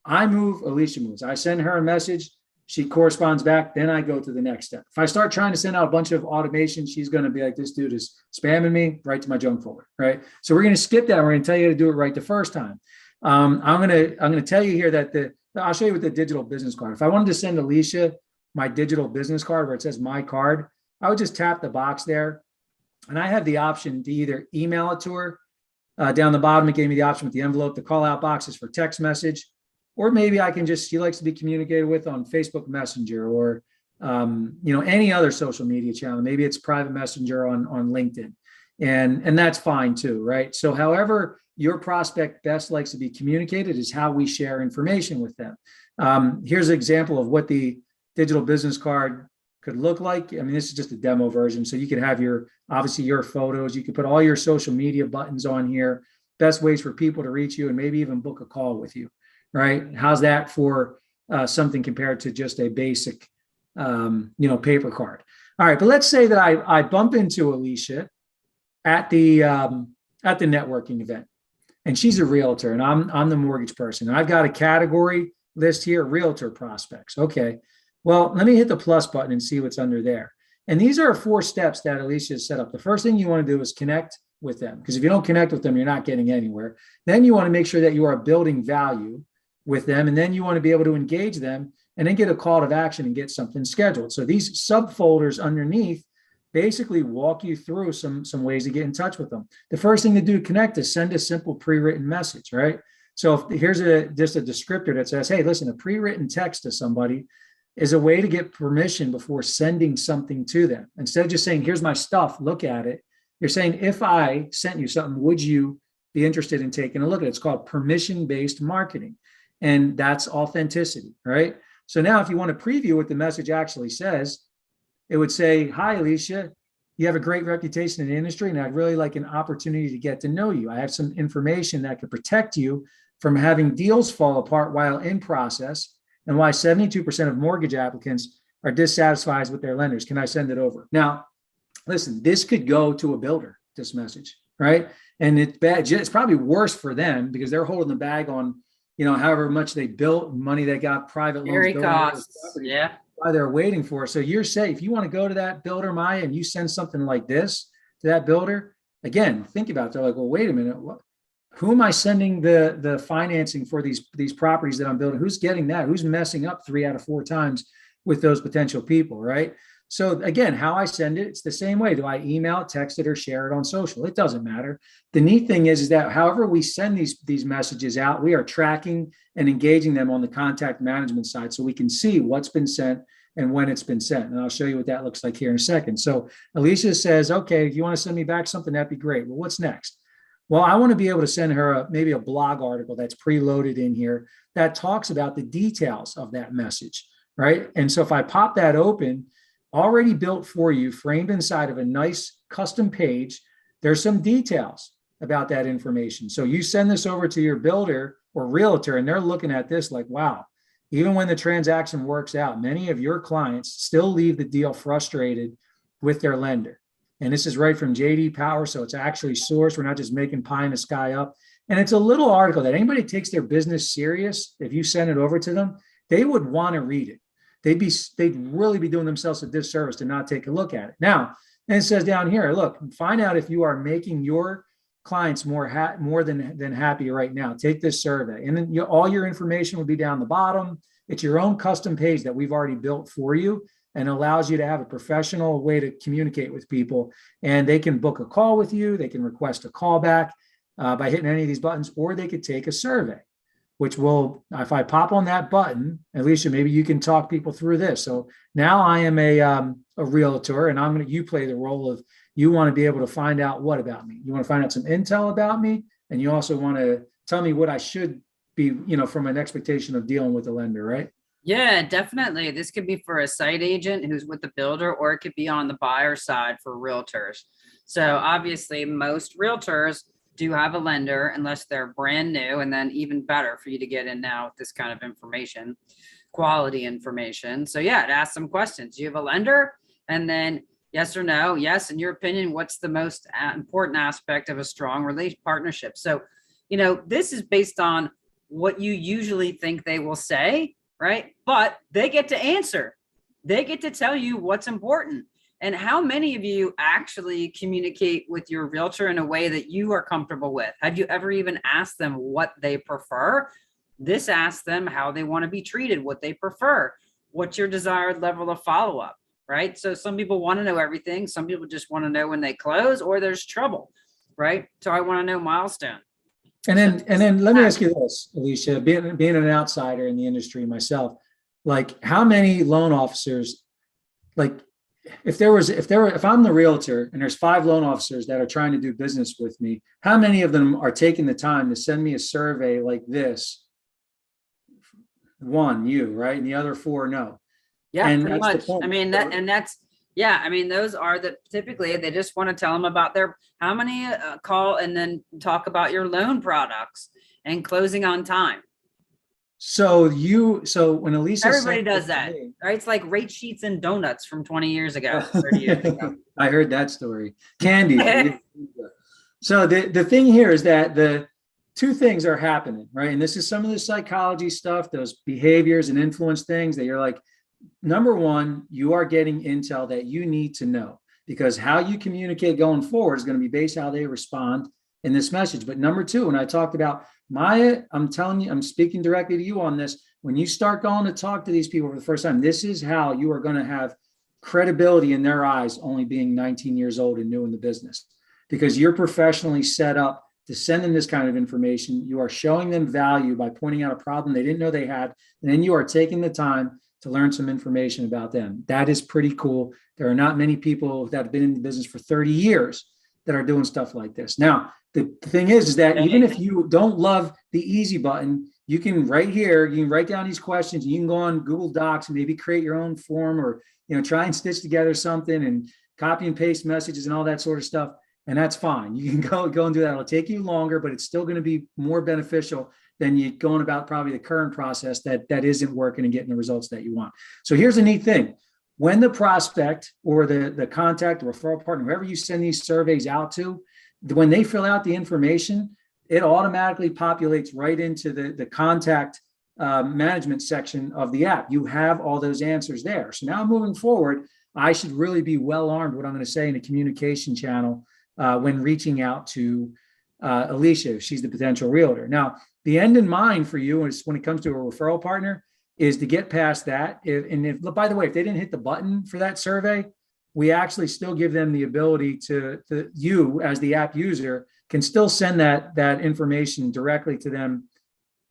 I move, Alicia moves. I send her a message, she corresponds back, then I go to the next step. If I start trying to send out a bunch of automation, she's going to be like, this dude is spamming me right to my junk folder, right? So we're going to skip that. We're going to tell you to do it right the first time. I'm going to tell you here that I'll show you with the digital business card. If I wanted to send Alicia my digital business card where it says my card, I would just tap the box there, and I have the option to either email it to her. Down the bottom, it gave me the option with the envelope. The call out box is for text message, or maybe I can she likes to be communicated with on Facebook Messenger or any other social media channel. Maybe it's private messenger on LinkedIn, and that's fine too, right? So however your prospect best likes to be communicated is how we share information with them. Here's an example of what the digital business card could look like. I mean, this is just a demo version. So you could have obviously your photos, you could put all your social media buttons on here, best ways for people to reach you, and maybe even book a call with you, right? How's that for something compared to just a basic, paper card? All right, but let's say that I bump into Alicia at the networking event, and she's a realtor, and I'm the mortgage person. And I've got a category list here, realtor prospects. Okay, well, let me hit the plus button and see what's under there. And these are 4 steps that Alicia has set up. The first thing you want to do is connect with them, because if you don't connect with them, you're not getting anywhere. Then you want to make sure that you are building value with them, and then you want to be able to engage them and then get a call to action and get something scheduled. So these subfolders underneath basically walk you through some ways to get in touch with them. The first thing to do to connect is send a simple pre-written message, right? So here's just a descriptor that says, hey, listen, a pre-written text to somebody is a way to get permission before sending something to them. Instead of just saying, here's my stuff, look at it, you're saying, if I sent you something, would you be interested in taking a look at it? It's called permission-based marketing. And that's authenticity, right? So now if you want to preview what the message actually says, it would say, hi, Alicia, you have a great reputation in the industry, and I'd really like an opportunity to get to know you. I have some information that could protect you from having deals fall apart while in process, and why 72% of mortgage applicants are dissatisfied with their lenders. Can I send it over? Now, listen, this could go to a builder, this message, right? And it's bad. It's probably worse for them because they're holding the bag on, however much they built, money they got, private loans. Carry costs, yeah. Why they're waiting for. So you're safe. If you want to go to that builder, Maya, and you send something like this to that builder, again, think about it. They're like, well, wait a minute. Who am I sending the financing for these properties that I'm building? Who's getting that? Who's messing up 3 out of 4 times with those potential people, right? So again, how I send it, it's the same way. Do I email, text it, or share it on social? It doesn't matter. The neat thing is that however we send these messages out, we are tracking and engaging them on the contact management side so we can see what's been sent and when it's been sent. And I'll show you what that looks like here in a second. So Alicia says, okay, if you want to send me back something, that'd be great. Well, what's next? Well, I want to be able to send her maybe a blog article that's preloaded in here that talks about the details of that message, right? And so if I pop that open, already built for you, framed inside of a nice custom page, there's some details about that information. So you send this over to your builder or realtor, and they're looking at this like, wow, even when the transaction works out, many of your clients still leave the deal frustrated with their lender. And this is right from JD Power. So it's actually sourced. We're not just making pie in the sky up. And it's a little article that anybody takes their business serious. If you send it over to them, they would want to read it. They'd really be doing themselves a disservice to not take a look at it. Now, and it says down here, look, find out if you are making your clients more than happy right now. Take this survey, and then all your information will be down the bottom. It's your own custom page that we've already built for you, and allows you to have a professional way to communicate with people. And they can book a call with you. They can request a call back by hitting any of these buttons, or they could take a survey, which will, if I pop on that button, Alicia, maybe you can talk people through this. So now I am a realtor, and you play the role of, you want to be able to find out what about me. You want to find out some intel about me, and you also want to tell me what I should be, from an expectation of dealing with the lender, right? Yeah, definitely. This could be for a site agent who's with the builder, or it could be on the buyer side for realtors. So obviously most realtors do have a lender unless they're brand new, and then even better for you to get in now with this kind of information, quality information. So yeah, it asks some questions. Do you have a lender? And then yes or no? Yes. In your opinion, what's the most important aspect of a strong partnership? So, this is based on what you usually think they will say, right? But they get to answer. They get to tell you what's important. And how many of you actually communicate with your realtor in a way that you are comfortable with? Have you ever even asked them what they prefer? This asks them how they want to be treated, what they prefer, what's your desired level of follow-up, right? So some people want to know everything. Some people just want to know when they close or there's trouble, right? So I want to know milestone. And then let me ask you this, Alicia, being an outsider in the industry myself, like how many loan officers, like if I'm the realtor and there's 5 loan officers that are trying to do business with me, how many of them are taking the time to send me a survey like this? 1, you, right? And the other 4, no. Yeah, and pretty much. I mean, those are typically they just want to tell them about how many call and then talk about your loan products and closing on time. So when Alicia, everybody does that, right? It's like rate sheets and donuts from 20 years ago, 30 years ago. I heard that story. Candy. So the thing here is that the 2 things are happening, right? And this is some of the psychology stuff, those behaviors and influence things that you're like, number 1, you are getting intel that you need to know, because how you communicate going forward is going to be based how they respond in this message. But number 2, when I talked about Maya, I'm telling you, I'm speaking directly to you on this. When you start going to talk to these people for the first time, this is how you are going to have credibility in their eyes, only being 19 years old and new in the business, because you're professionally set up to send them this kind of information. You are showing them value by pointing out a problem they didn't know they had. And then you are taking the time to learn some information about them. That is pretty cool. There are not many people that have been in the business for 30 years that are doing stuff like this. Now, the thing is that even if you don't love the easy button, you can right here, you can write down these questions. You can go on Google Docs and maybe create your own form, or try and stitch together something and copy and paste messages and all that sort of stuff. And that's fine. You can go and do that. It'll take you longer, but it's still going to be more beneficial than you going about probably the current process that isn't working and getting the results that you want. So here's a neat thing. When the prospect or the contact or referral partner, whoever you send these surveys out to, when they fill out the information, it automatically populates right into the contact management section of the app. You have all those answers there. So now moving forward, I should really be well armed, what I'm going to say, in a communication channel when reaching out to Alicia, if she's the potential realtor. Now, the end in mind for you is when it comes to a referral partner is to get past that. By the way, if they didn't hit the button for that survey, we actually still give them the ability to you as the app user can still send that information directly to them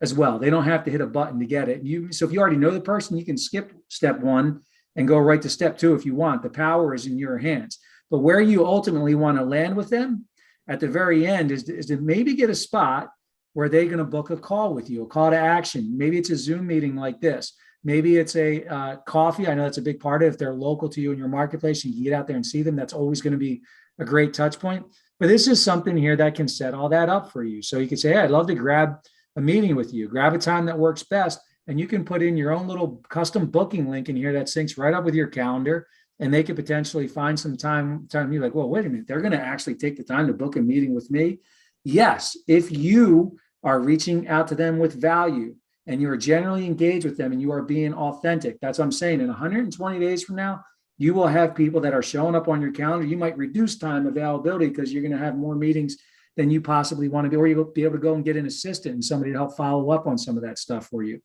as well. They don't have to hit a button to get it. So if you already know the person, you can skip step 1 and go right to step 2 if you want. The power is in your hands. But where you ultimately want to land with them at the very end is to maybe get a spot where they're going to book a call with you, a call to action. Maybe it's a Zoom meeting like this. Maybe it's a coffee. I know that's a big part of it. If they're local to you in your marketplace, you can get out there and see them. That's always going to be a great touch point. But this is something here that can set all that up for you. So you can say, hey, I'd love to grab a meeting with you, grab a time that works best. And you can put in your own little custom booking link in here that syncs right up with your calendar. and they could potentially find some time to be like, well, wait a minute, they're going to actually take the time to book a meeting with me. Yes, if you are reaching out to them with value and you are generally engaged with them and you are being authentic, that's what I'm saying. In 120 days from now, you will have people that are showing up on your calendar. You might reduce time availability because you're going to have more meetings than you possibly want to do, or you'll be able to go and get an assistant and somebody to help follow up on some of that stuff for you.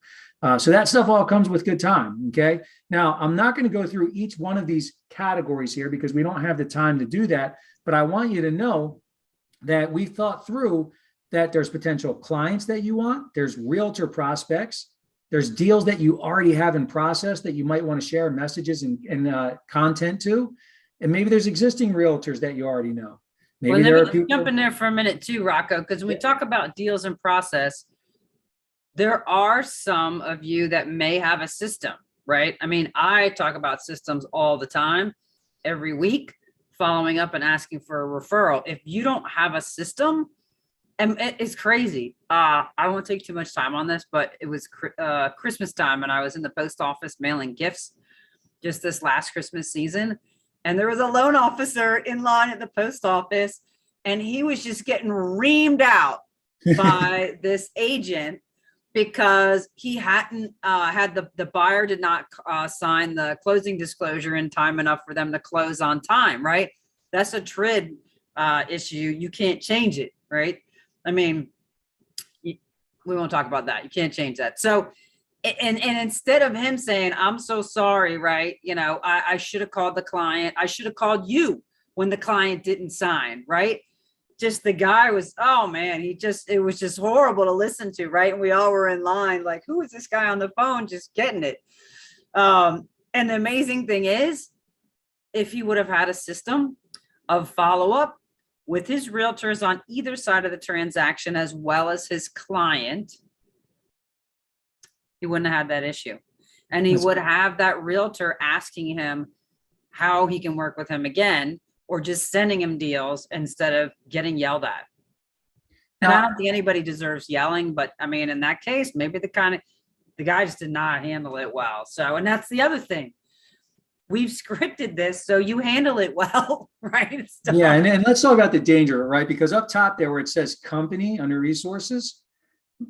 So that stuff all comes with good time. Okay. Now, I'm not going to go through each one of these categories here because we don't have the time to do that. But I want you to know that we've thought through that there's potential clients that you want, there's realtor prospects, there's deals that you already have in process that you might want to share messages and content to. And maybe there's existing realtors that you already know. Maybe well, there let are me people. jump in there for a minute too, Rocco, because when we talk about deals in process, there are some of you that may have a system, right? I mean, I talk about systems all the time, every week, following up and asking for a referral. If you don't have a system, and it's crazy. I won't take too much time on this, but it was Christmas time and I was in the post office mailing gifts just this last Christmas season. And there was a loan officer in line at the post office and he was just getting reamed out by this agent because he hadn't had the buyer did not sign the closing disclosure in time enough for them to close on time, right? That's a TRID issue. You can't change it, right? I mean, we won't talk about that. You can't change that. So, and instead of him saying, I'm so sorry, right? You know, I should have called the client. I should have called you when the client didn't sign, right? Just the guy was, oh man, it was just horrible to listen to, right? And we all were in line like, who is this guy on the phone just getting it? And the amazing thing is, if he would have had a system of follow-up with his realtors on either side of the transaction, as well as his client, he wouldn't have had that issue. And he would have that realtor asking him how he can work with him again, or just sending him deals instead of getting yelled at. And I don't think anybody deserves yelling, but I mean, in that case, maybe the guy just did not handle it well. So, and that's the other thing. We've scripted this so you handle it well, right? So, yeah, and let's talk about the danger, right? Because up top there where it says company under resources,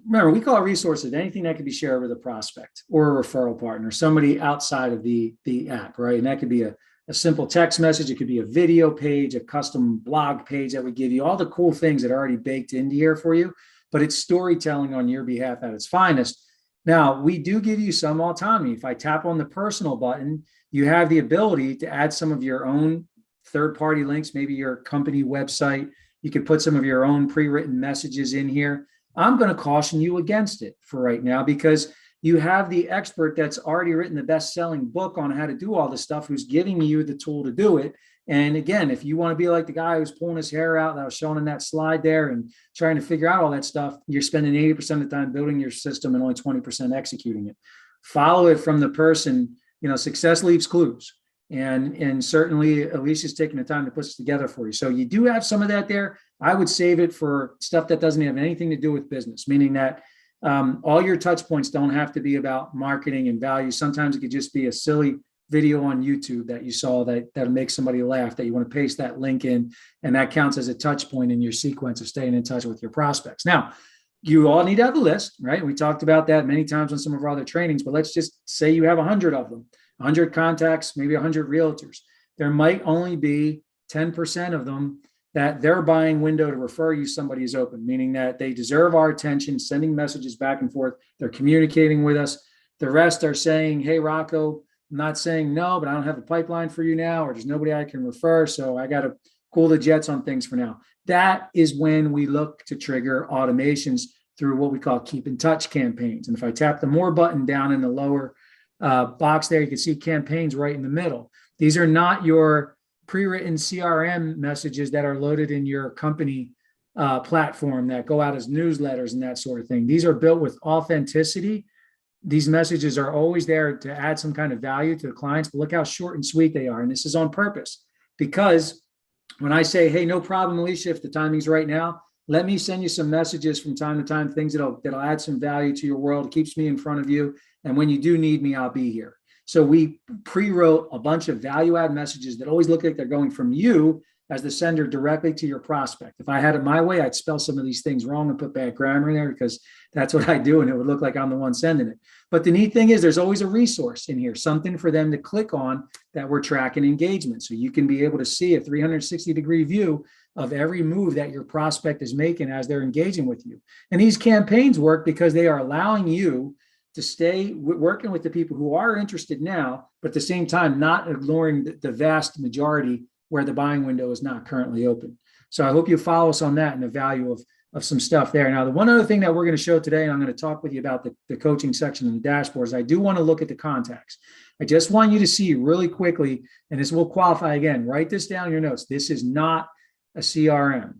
remember, we call resources anything that can be shared with a prospect or a referral partner, somebody outside of the app, right? And that could be a simple text message. It could be a video page, a custom blog page that would give you all the cool things that are already baked into here for you, but it's storytelling on your behalf at its finest. Now, we do give you some autonomy. If I tap on the personal button, you have the ability to add some of your own third-party links, maybe your company website. You could put some of your own pre-written messages in here. I'm going to caution you against it for right now because you have the expert that's already written the best-selling book on how to do all this stuff, who's giving you the tool to do it. And again, if you want to be like the guy who's pulling his hair out that I was showing in that slide there and trying to figure out all that stuff, you're spending 80% of the time building your system and only 20% executing it. Follow it from the person. You know, success leaves clues. And certainly Alicia's taking the time to put this together for you. So you do have some of that there. I would save it for stuff that doesn't have anything to do with business, meaning that all your touch points don't have to be about marketing and value. Sometimes it could just be a silly video on YouTube that you saw that'll make somebody laugh, that you want to paste that link in, and that counts as a touch point in your sequence of staying in touch with your prospects. Now, you all need to have a list, right? We talked about that many times on some of our other trainings, but let's just say you have 100 of them, 100 contacts, maybe 100 realtors. There might only be 10% of them that their buying window to refer you somebody is open, meaning that they deserve our attention, sending messages back and forth. They're communicating with us. The rest are saying, hey, Rocco, I'm not saying no, but I don't have a pipeline for you now, or there's nobody I can refer. So I got to cool the jets on things for now. That is when we look to trigger automations through what we call keep in touch campaigns. And if I tap the more button down in the lower box there, you can see campaigns right in the middle. These are not your pre-written CRM messages that are loaded in your company platform that go out as newsletters and that sort of thing. These are built with authenticity. These messages are always there to add some kind of value to the clients, but look how short and sweet they are. And this is on purpose, because when I say, hey, no problem, Alicia, if the timing's right now, let me send you some messages from time to time, things that'll add some value to your world. It keeps me in front of you. And when you do need me, I'll be here. So we pre-wrote a bunch of value add messages that always look like they're going from you as the sender directly to your prospect. If I had it my way, I'd spell some of these things wrong and put bad grammar in there because that's what I do. And it would look like I'm the one sending it. But the neat thing is there's always a resource in here, something for them to click on that we're tracking engagement. So you can be able to see a 360-degree view of every move that your prospect is making as they're engaging with you. And these campaigns work because they are allowing you to stay working with the people who are interested now, but at the same time, not ignoring the vast majority where the buying window is not currently open. So I hope you follow us on that and the value of some stuff there. Now, the one other thing that we're going to show today, and I'm going to talk with you about the coaching section and the dashboards, I do want to look at the contacts. I just want you to see really quickly, and this will qualify again, write this down in your notes. This is not a CRM.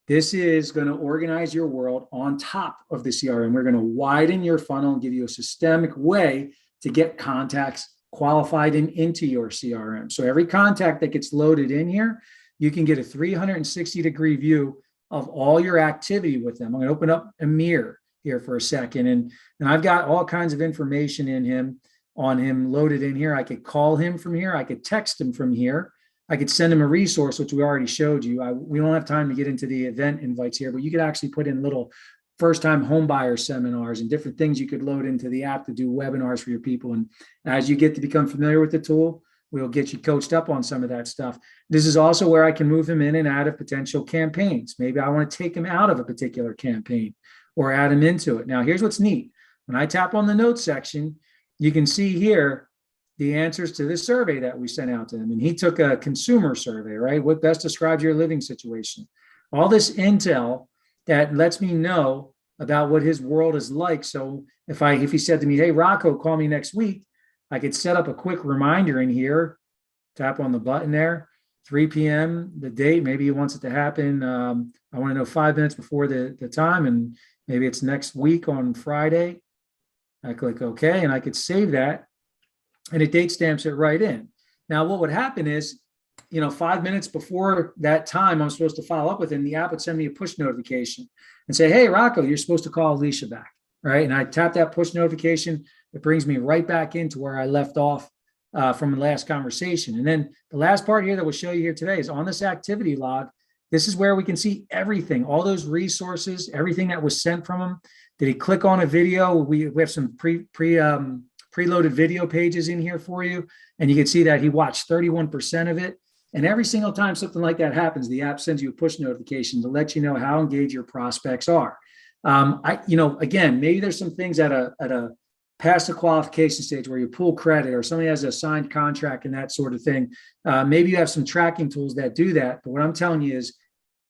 This is going to organize your world on top of the CRM. We're going to widen your funnel and give you a systemic way to get contacts qualified into your CRM. So every contact that gets loaded in here, you can get a 360-degree view of all your activity with them. I'm going to open up a mirror here for a second. And I've got all kinds of information on him loaded in here. I could call him from here. I could text him from here. I could send him a resource, which we already showed you. We don't have time to get into the event invites here, but you could actually put in little first-time home buyer seminars and different things you could load into the app to do webinars for your people. And as you get to become familiar with the tool, we'll get you coached up on some of that stuff. This is also where I can move him in and out of potential campaigns. Maybe I want to take him out of a particular campaign or add him into it. Now, here's what's neat. When I tap on the notes section, you can see here the answers to this survey that we sent out to him. And he took a consumer survey, right? What best describes your living situation? All this intel that lets me know about what his world is like. So if he said to me, hey, Rocco, call me next week, I could set up a quick reminder in here, tap on the button there, 3 p.m., the date, maybe he wants it to happen. I want to know 5 minutes before the time, and maybe it's next week on Friday. I click OK, and I could save that, and it date stamps it right in. Now, what would happen is, 5 minutes before that time, I'm supposed to follow up with him. The app would send me a push notification and say, hey, Rocco, you're supposed to call Alicia back, right? And I tap that push notification. It brings me right back into where I left off from the last conversation. And then the last part here that we'll show you here today is on this activity log. This is where we can see everything, all those resources, everything that was sent from him. Did he click on a video? We have some preloaded video pages in here for you. And you can see that he watched 31% of it. And every single time something like that happens, the app sends you a push notification to let you know how engaged your prospects are. Again, maybe there's some things at a past the qualification stage where you pull credit or somebody has a signed contract and that sort of thing. Maybe you have some tracking tools that do that. But what I'm telling you is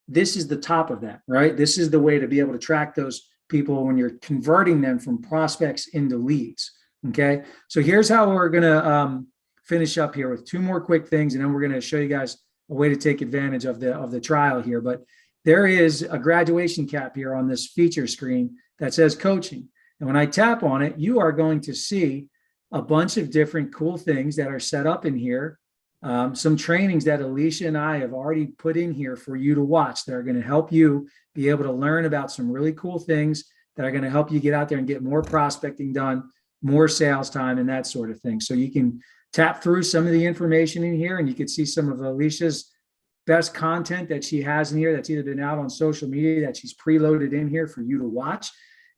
this is the top of that, right? This is the way to be able to track those people when you're converting them from prospects into leads. Okay. So here's how we're going to finish up here with two more quick things. And then we're going to show you guys a way to take advantage of the trial here. But there is a graduation cap here on this feature screen that says coaching. And when I tap on it, you are going to see a bunch of different cool things that are set up in here. Some trainings that Alicia and I have already put in here for you to watch that are going to help you be able to learn about some really cool things that are going to help you get out there and get more prospecting done, more sales time, and that sort of thing. So you can tap through some of the information in here and you can see some of Alicia's best content that she has in here that's either been out on social media that she's preloaded in here for you to watch.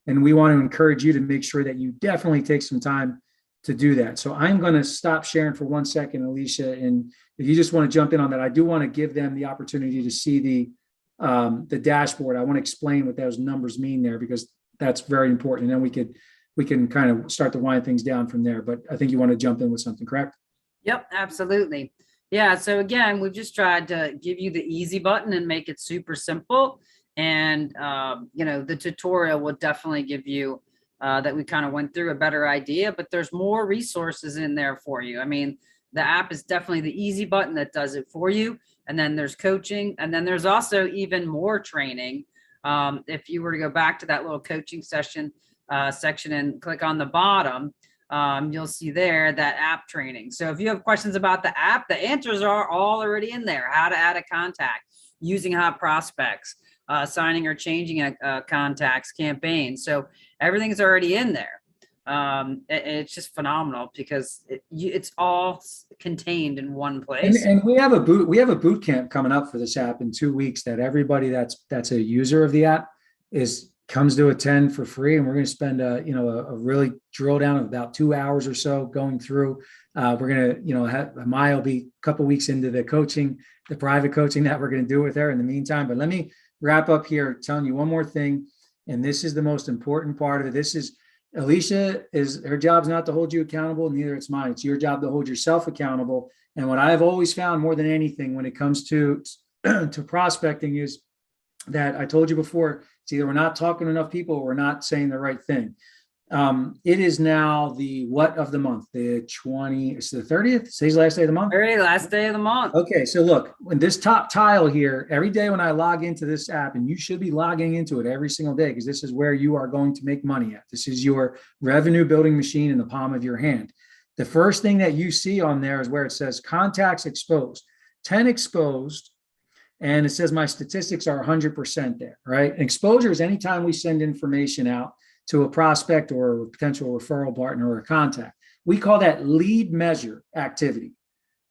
And we want to encourage you to make sure that you definitely take some time to do that. So I'm going to stop sharing for 1 second, Alicia. And if you just want to jump in on that, I do want to give them the opportunity to see the dashboard. I want to explain what those numbers mean there because that's very important. And then we can kind of start to wind things down from there. But I think you want to jump in with something, correct? Yep, absolutely. Yeah. So again, we've just tried to give you the easy button and make it super simple. And, the tutorial will definitely give you that we kind of went through a better idea, but there's more resources in there for you. I mean, the app is definitely the easy button that does it for you. And then there's coaching. And then there's also even more training. If you were to go back to that little coaching section and click on the bottom, you'll see there that app training. So if you have questions about the app, the answers are all already in there. How to add a contact, using hot prospects, signing or changing a contacts campaign. So everything's already in there. It's just phenomenal because it's all contained in one And, place. and we have a boot camp coming up for this app in 2 weeks that everybody that's a user of the app comes to attend for free. And we're going to spend a really drill down of about 2 hours or so going through. We're going to, have Maya will be a couple weeks into the coaching, the private coaching that we're going to do with her in the meantime. But let me wrap up here telling you one more thing. And this is the most important part of it. This is Alicia her job's not to hold you accountable, neither it's mine. It's your job to hold yourself accountable. And what I've always found more than anything when it comes to to prospecting is that I told you before, it's either we're not talking to enough people or we're not saying the right thing. It is now the what of the month? It's the 30th. Today's the last day of the month. Very last day of the month. Okay, so look, when this top tile here, every day when I log into this app, and you should be logging into it every single day because this is where you are going to make money at. This is your revenue building machine in the palm of your hand. The first thing that you see on there is where it says contacts exposed, 10 exposed, and it says my statistics are 100% there, right? And exposure is anytime we send information out to a prospect or a potential referral partner or a contact. We call that lead measure activity.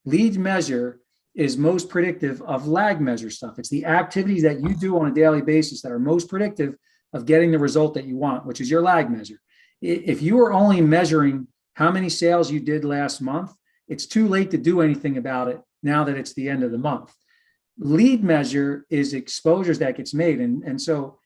Lead measure is most predictive of lag measure stuff. It's the activities that you do on a daily basis that are most predictive of getting the result that you want, which is your lag measure. If you are only measuring how many sales you did last month, it's too late to do anything about it now that it's the end of the month. Lead measure is exposures that gets made. And so,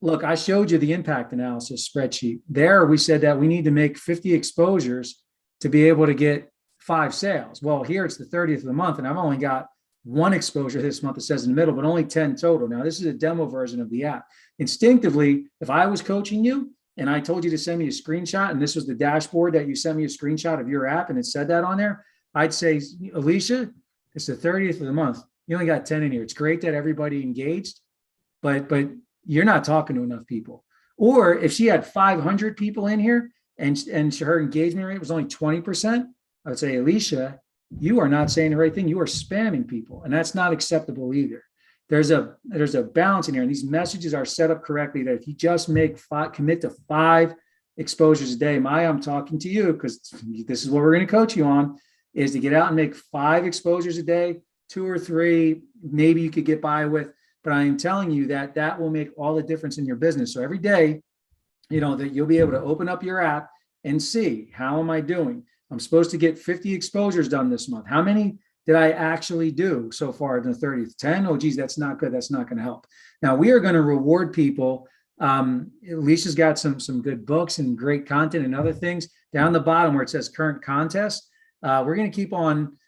look, I showed you the impact analysis spreadsheet. There, we said that we need to make 50 exposures to be able to get 5 sales. Well, here it's the 30th of the month, and I've only got 1 exposure this month, it says in the middle, but only 10 total. Now, this is a demo version of the app. Instinctively, if I was coaching you and I told you to send me a screenshot, and this was the dashboard that you sent me a screenshot of your app, and it said that on there, I'd say, Alicia, it's the 30th of the month. You only got 10 in here. It's great that everybody engaged, but you're not talking to enough people. Or if she had 500 people in here and her engagement rate was only 20%, I would say, Alicia, you are not saying the right thing. You are spamming people, and that's not acceptable either. There's a balance in here, and these messages are set up correctly that if you just commit to 5 exposures a day, Maya, I'm talking to you because this is what we're going to coach you on, is to get out and make 5 exposures a day, 2 or 3, maybe you could get by with. But I am telling you that will make all the difference in your business. So every day, that you'll be able to open up your app and see, how am I doing? I'm supposed to get 50 exposures done this month. How many did I actually do so far in the 30th? 10? Oh, geez, that's not good. That's not going to help. Now, we are going to reward people. Alicia's got some good books and great content and other things. Down the bottom where it says current contest, we're going to keep on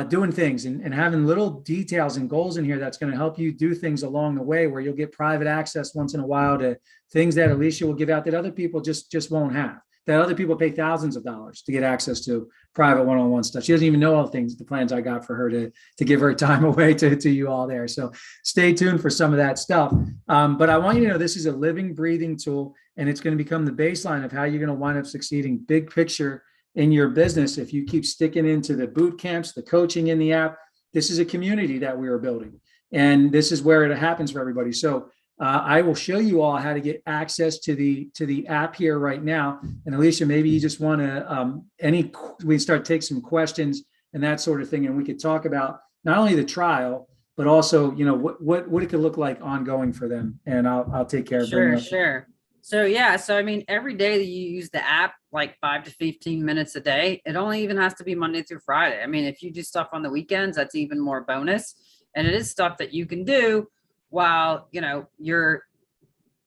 doing things and having little details and goals in here that's going to help you do things along the way, where you'll get private access once in a while to things that Alicia will give out that other people just won't have, that other people pay thousands of dollars to get access to private one-on-one stuff. She doesn't even know all the plans I got for her to give her time away to you all there. So stay tuned for some of that stuff. But I want you to know this is a living, breathing tool, and it's going to become the baseline of how you're going to wind up succeeding big picture in your business. If you keep sticking into the boot camps, the coaching in the app, this is a community that we are building, and this is where it happens for everybody. So I will show you all how to get access to the app here right now. And Alicia, maybe you just want to we start take some questions and that sort of thing, and we could talk about not only the trial, but also what it could look like ongoing for them. And I'll take care of it. Sure. So I mean, every day that you use the app, like 5 to 15 minutes a day, it only even has to be Monday through Friday. I mean, if you do stuff on the weekends, that's even more bonus. And it is stuff that you can do while, you're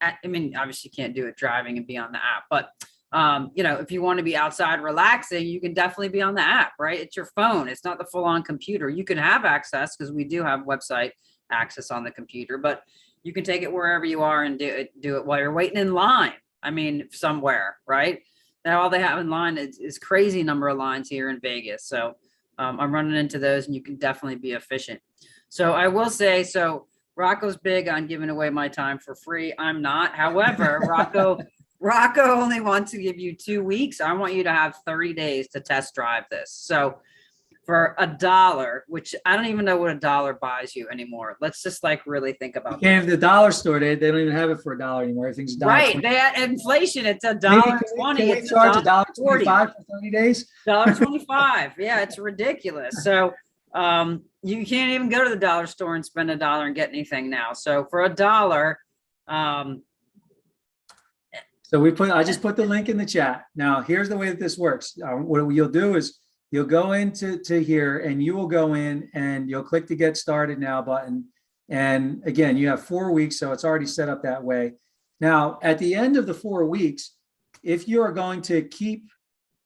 obviously you can't do it driving and be on the app, but if you want to be outside relaxing, you can definitely be on the app, right? It's your phone. It's not the full on computer. You can have access because we do have website access on the computer, but you can take it wherever you are and do it while you're waiting in line. I mean, somewhere, right? Now all they have in line is crazy number of lines here in Vegas. So I'm running into those, and you can definitely be efficient. So I will say, Rocco's big on giving away my time for free. I'm not. However, Rocco only wants to give you 2 weeks. I want you to have 30 days to test drive this. So for $1, which I don't even know what $1 buys you anymore. Let's just like really think You about can't have the dollar store. They don't even have it for $1 anymore. Everything's Right. $1.20. They had inflation. It's Maybe $1.20. can we It's charge $1.40. $1.25 for 30 days? $1.25. Yeah, it's ridiculous. So you can't even go to the dollar store and spend $1 and get anything now. So for $1, So I just put the link in the chat. Now, here's the way that this works. What you'll do is you'll go into here and you will go in and you'll click the get started now button. And again, you have 4 weeks, so it's already set up that way. Now, at the end of the 4 weeks, if you are going to keep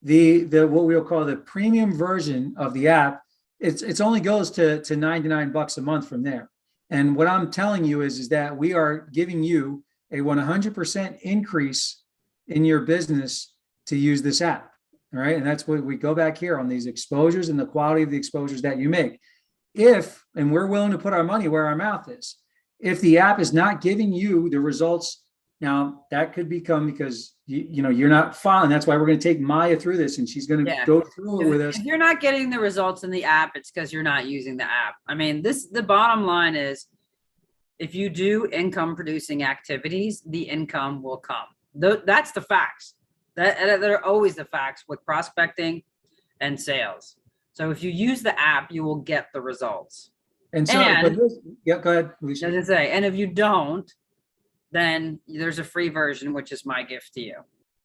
the what we'll call the premium version of the app, it's only goes to $99 a month from there. And what I'm telling you is that we are giving you a 100% increase in your business to use this app. All right. And that's what we go back here on these exposures and the quality of the exposures that you make. And we're willing to put our money where our mouth is. If the app is not giving you the results, now that could become because you're not following. That's why we're going to take Maya through this, and she's going to go through it with us. If you're not getting the results in the app, it's because you're not using the app. I mean, the bottom line is, if you do income producing activities, the income will come. That's the facts. They're always the facts with prospecting and sales. So if you use the app, you will get the results. And so, yeah, go ahead, Alicia. As I say, and if you don't, then there's a free version, which is my gift to you.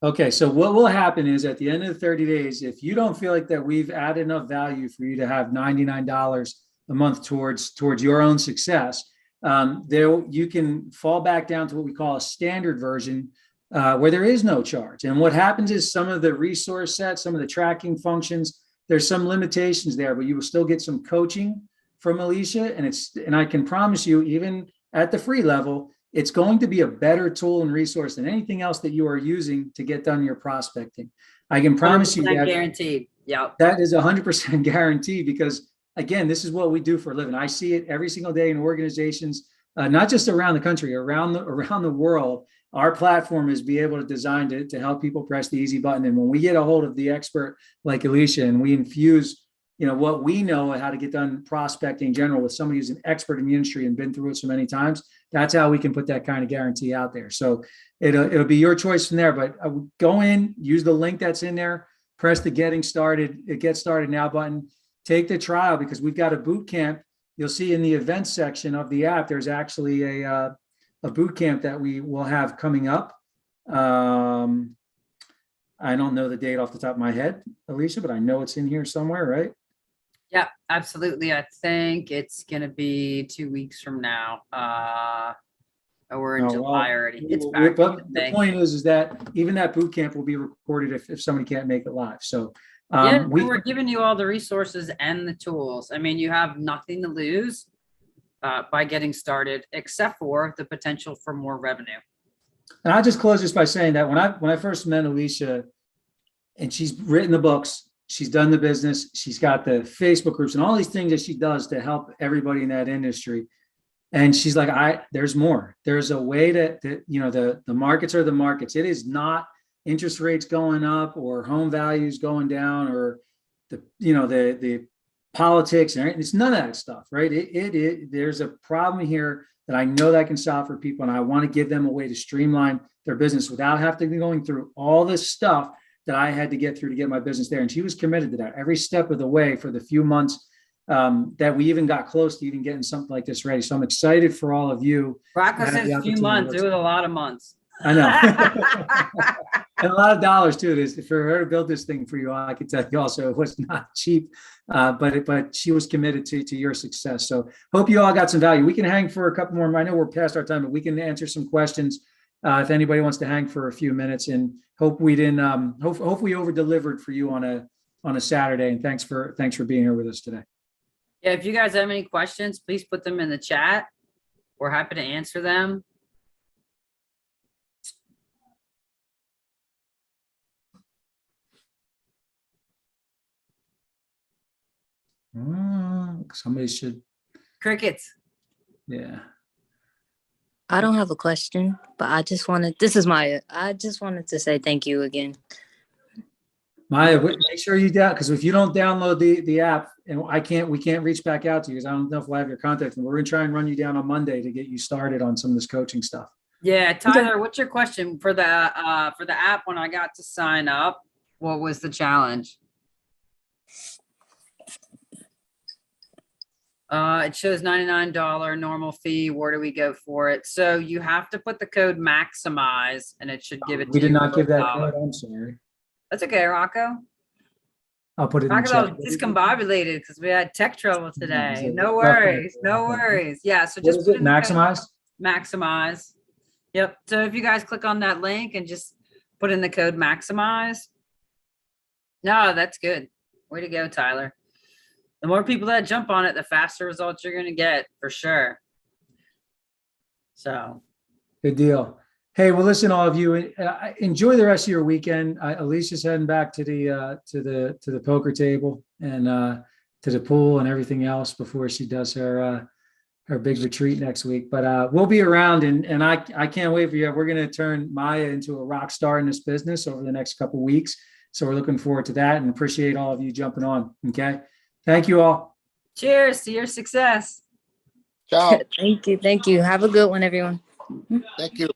Okay, so what will happen is at the end of the 30 days, if you don't feel like that we've added enough value for you to have $99 a month towards your own success, you can fall back down to what we call a standard version, where there is no charge. And what happens is some of the resource sets, some of the tracking functions, there's some limitations there, but you will still get some coaching from Alicia. And I can promise you, even at the free level, it's going to be a better tool and resource than anything else that you are using to get done your prospecting. I can promise you that. Guaranteed. Yeah. That is 100% guaranteed, because again, this is what we do for a living. I see it every single day in organizations, not just around the country, around the world. Our platform is designed to help people press the easy button. And when we get a hold of the expert like Alicia and we infuse, what we know how to get done prospecting in general with somebody who's an expert in the industry and been through it so many times, that's how we can put that kind of guarantee out there. So it'll be your choice from there, but go in, use the link that's in there, press the get started now button, take the trial, because we've got a boot camp. You'll see in the events section of the app, there's actually a boot camp that we will have coming up. I don't know the date off the top of my head, Alicia, but I know it's in here somewhere, right? Yeah, absolutely. I think it's going to be 2 weeks from now. We're in July already. It's back. But the point is that even that boot camp will be recorded if somebody can't make it live. So we're giving you all the resources and the tools. I mean, you have nothing to lose by getting started, except for the potential for more revenue. And I'll just close this by saying that when I first met Alicia, and she's written the books, she's done the business, she's got the Facebook groups and all these things that she does to help everybody in that industry. And she's like, there's more. There's a way the markets are the markets. It is not interest rates going up or home values going down or the politics, and it's none of that stuff, right? There's a problem here that I know that I can solve for people, and I want to give them a way to streamline their business without having to be going through all this stuff that I had to get through to get my business there. And she was committed to that every step of the way for the few months that we even got close to even getting something like this ready. So I'm excited for all of you. Rocco says a few months. It was a lot of months. I know. And a lot of dollars too. For her to build this thing for you, I can tell you also it was not cheap, but she was committed to your success. So hope you all got some value. We can hang for a couple more. I know we're past our time, but we can answer some questions if anybody wants to hang for a few minutes. And hope we didn't. Hope we over delivered for you on a Saturday. And thanks for being here with us today. Yeah, if you guys have any questions, please put them in the chat. We're happy to answer them. Somebody should. Crickets. Yeah. I don't have a question, but I just wanted to say thank you again. Maya, make sure you because if you don't download the app, and we can't reach back out to you because I don't know if we'll have your contact. And we're gonna try and run you down on Monday to get you started on some of this coaching stuff. Yeah, Tyler, what's your question for the app when I got to sign up? What was the challenge? It shows $99 normal fee. Where do we go for it? So you have to put the code maximize and it should give it to We did you not for give that $1. code. I'm sorry. That's okay, Rocco. I'll put it in Rocco's the all chat. discombobulated because we had tech trouble today. it's a No rough one. worries. No worries. Yeah, so What just is put it? in the code Maximize? maximize. Yep. So if you guys click on that link and just put in the code maximize. No, that's good. Way to go, Tyler. The more people that jump on it, the faster results you're going to get for sure. So Good deal. Hey, well, listen, all of you, enjoy the rest of your weekend. Alicia's heading back to the poker table and to the pool and everything else before she does her big retreat next week. But we'll be around, and I can't wait for you. We're going to turn Maya into a rock star in this business over the next couple of weeks. So we're looking forward to that and appreciate all of you jumping on. Okay. Thank you all. cheers to your success. Ciao. Thank you. Thank you. Have a good one, everyone. Thank you.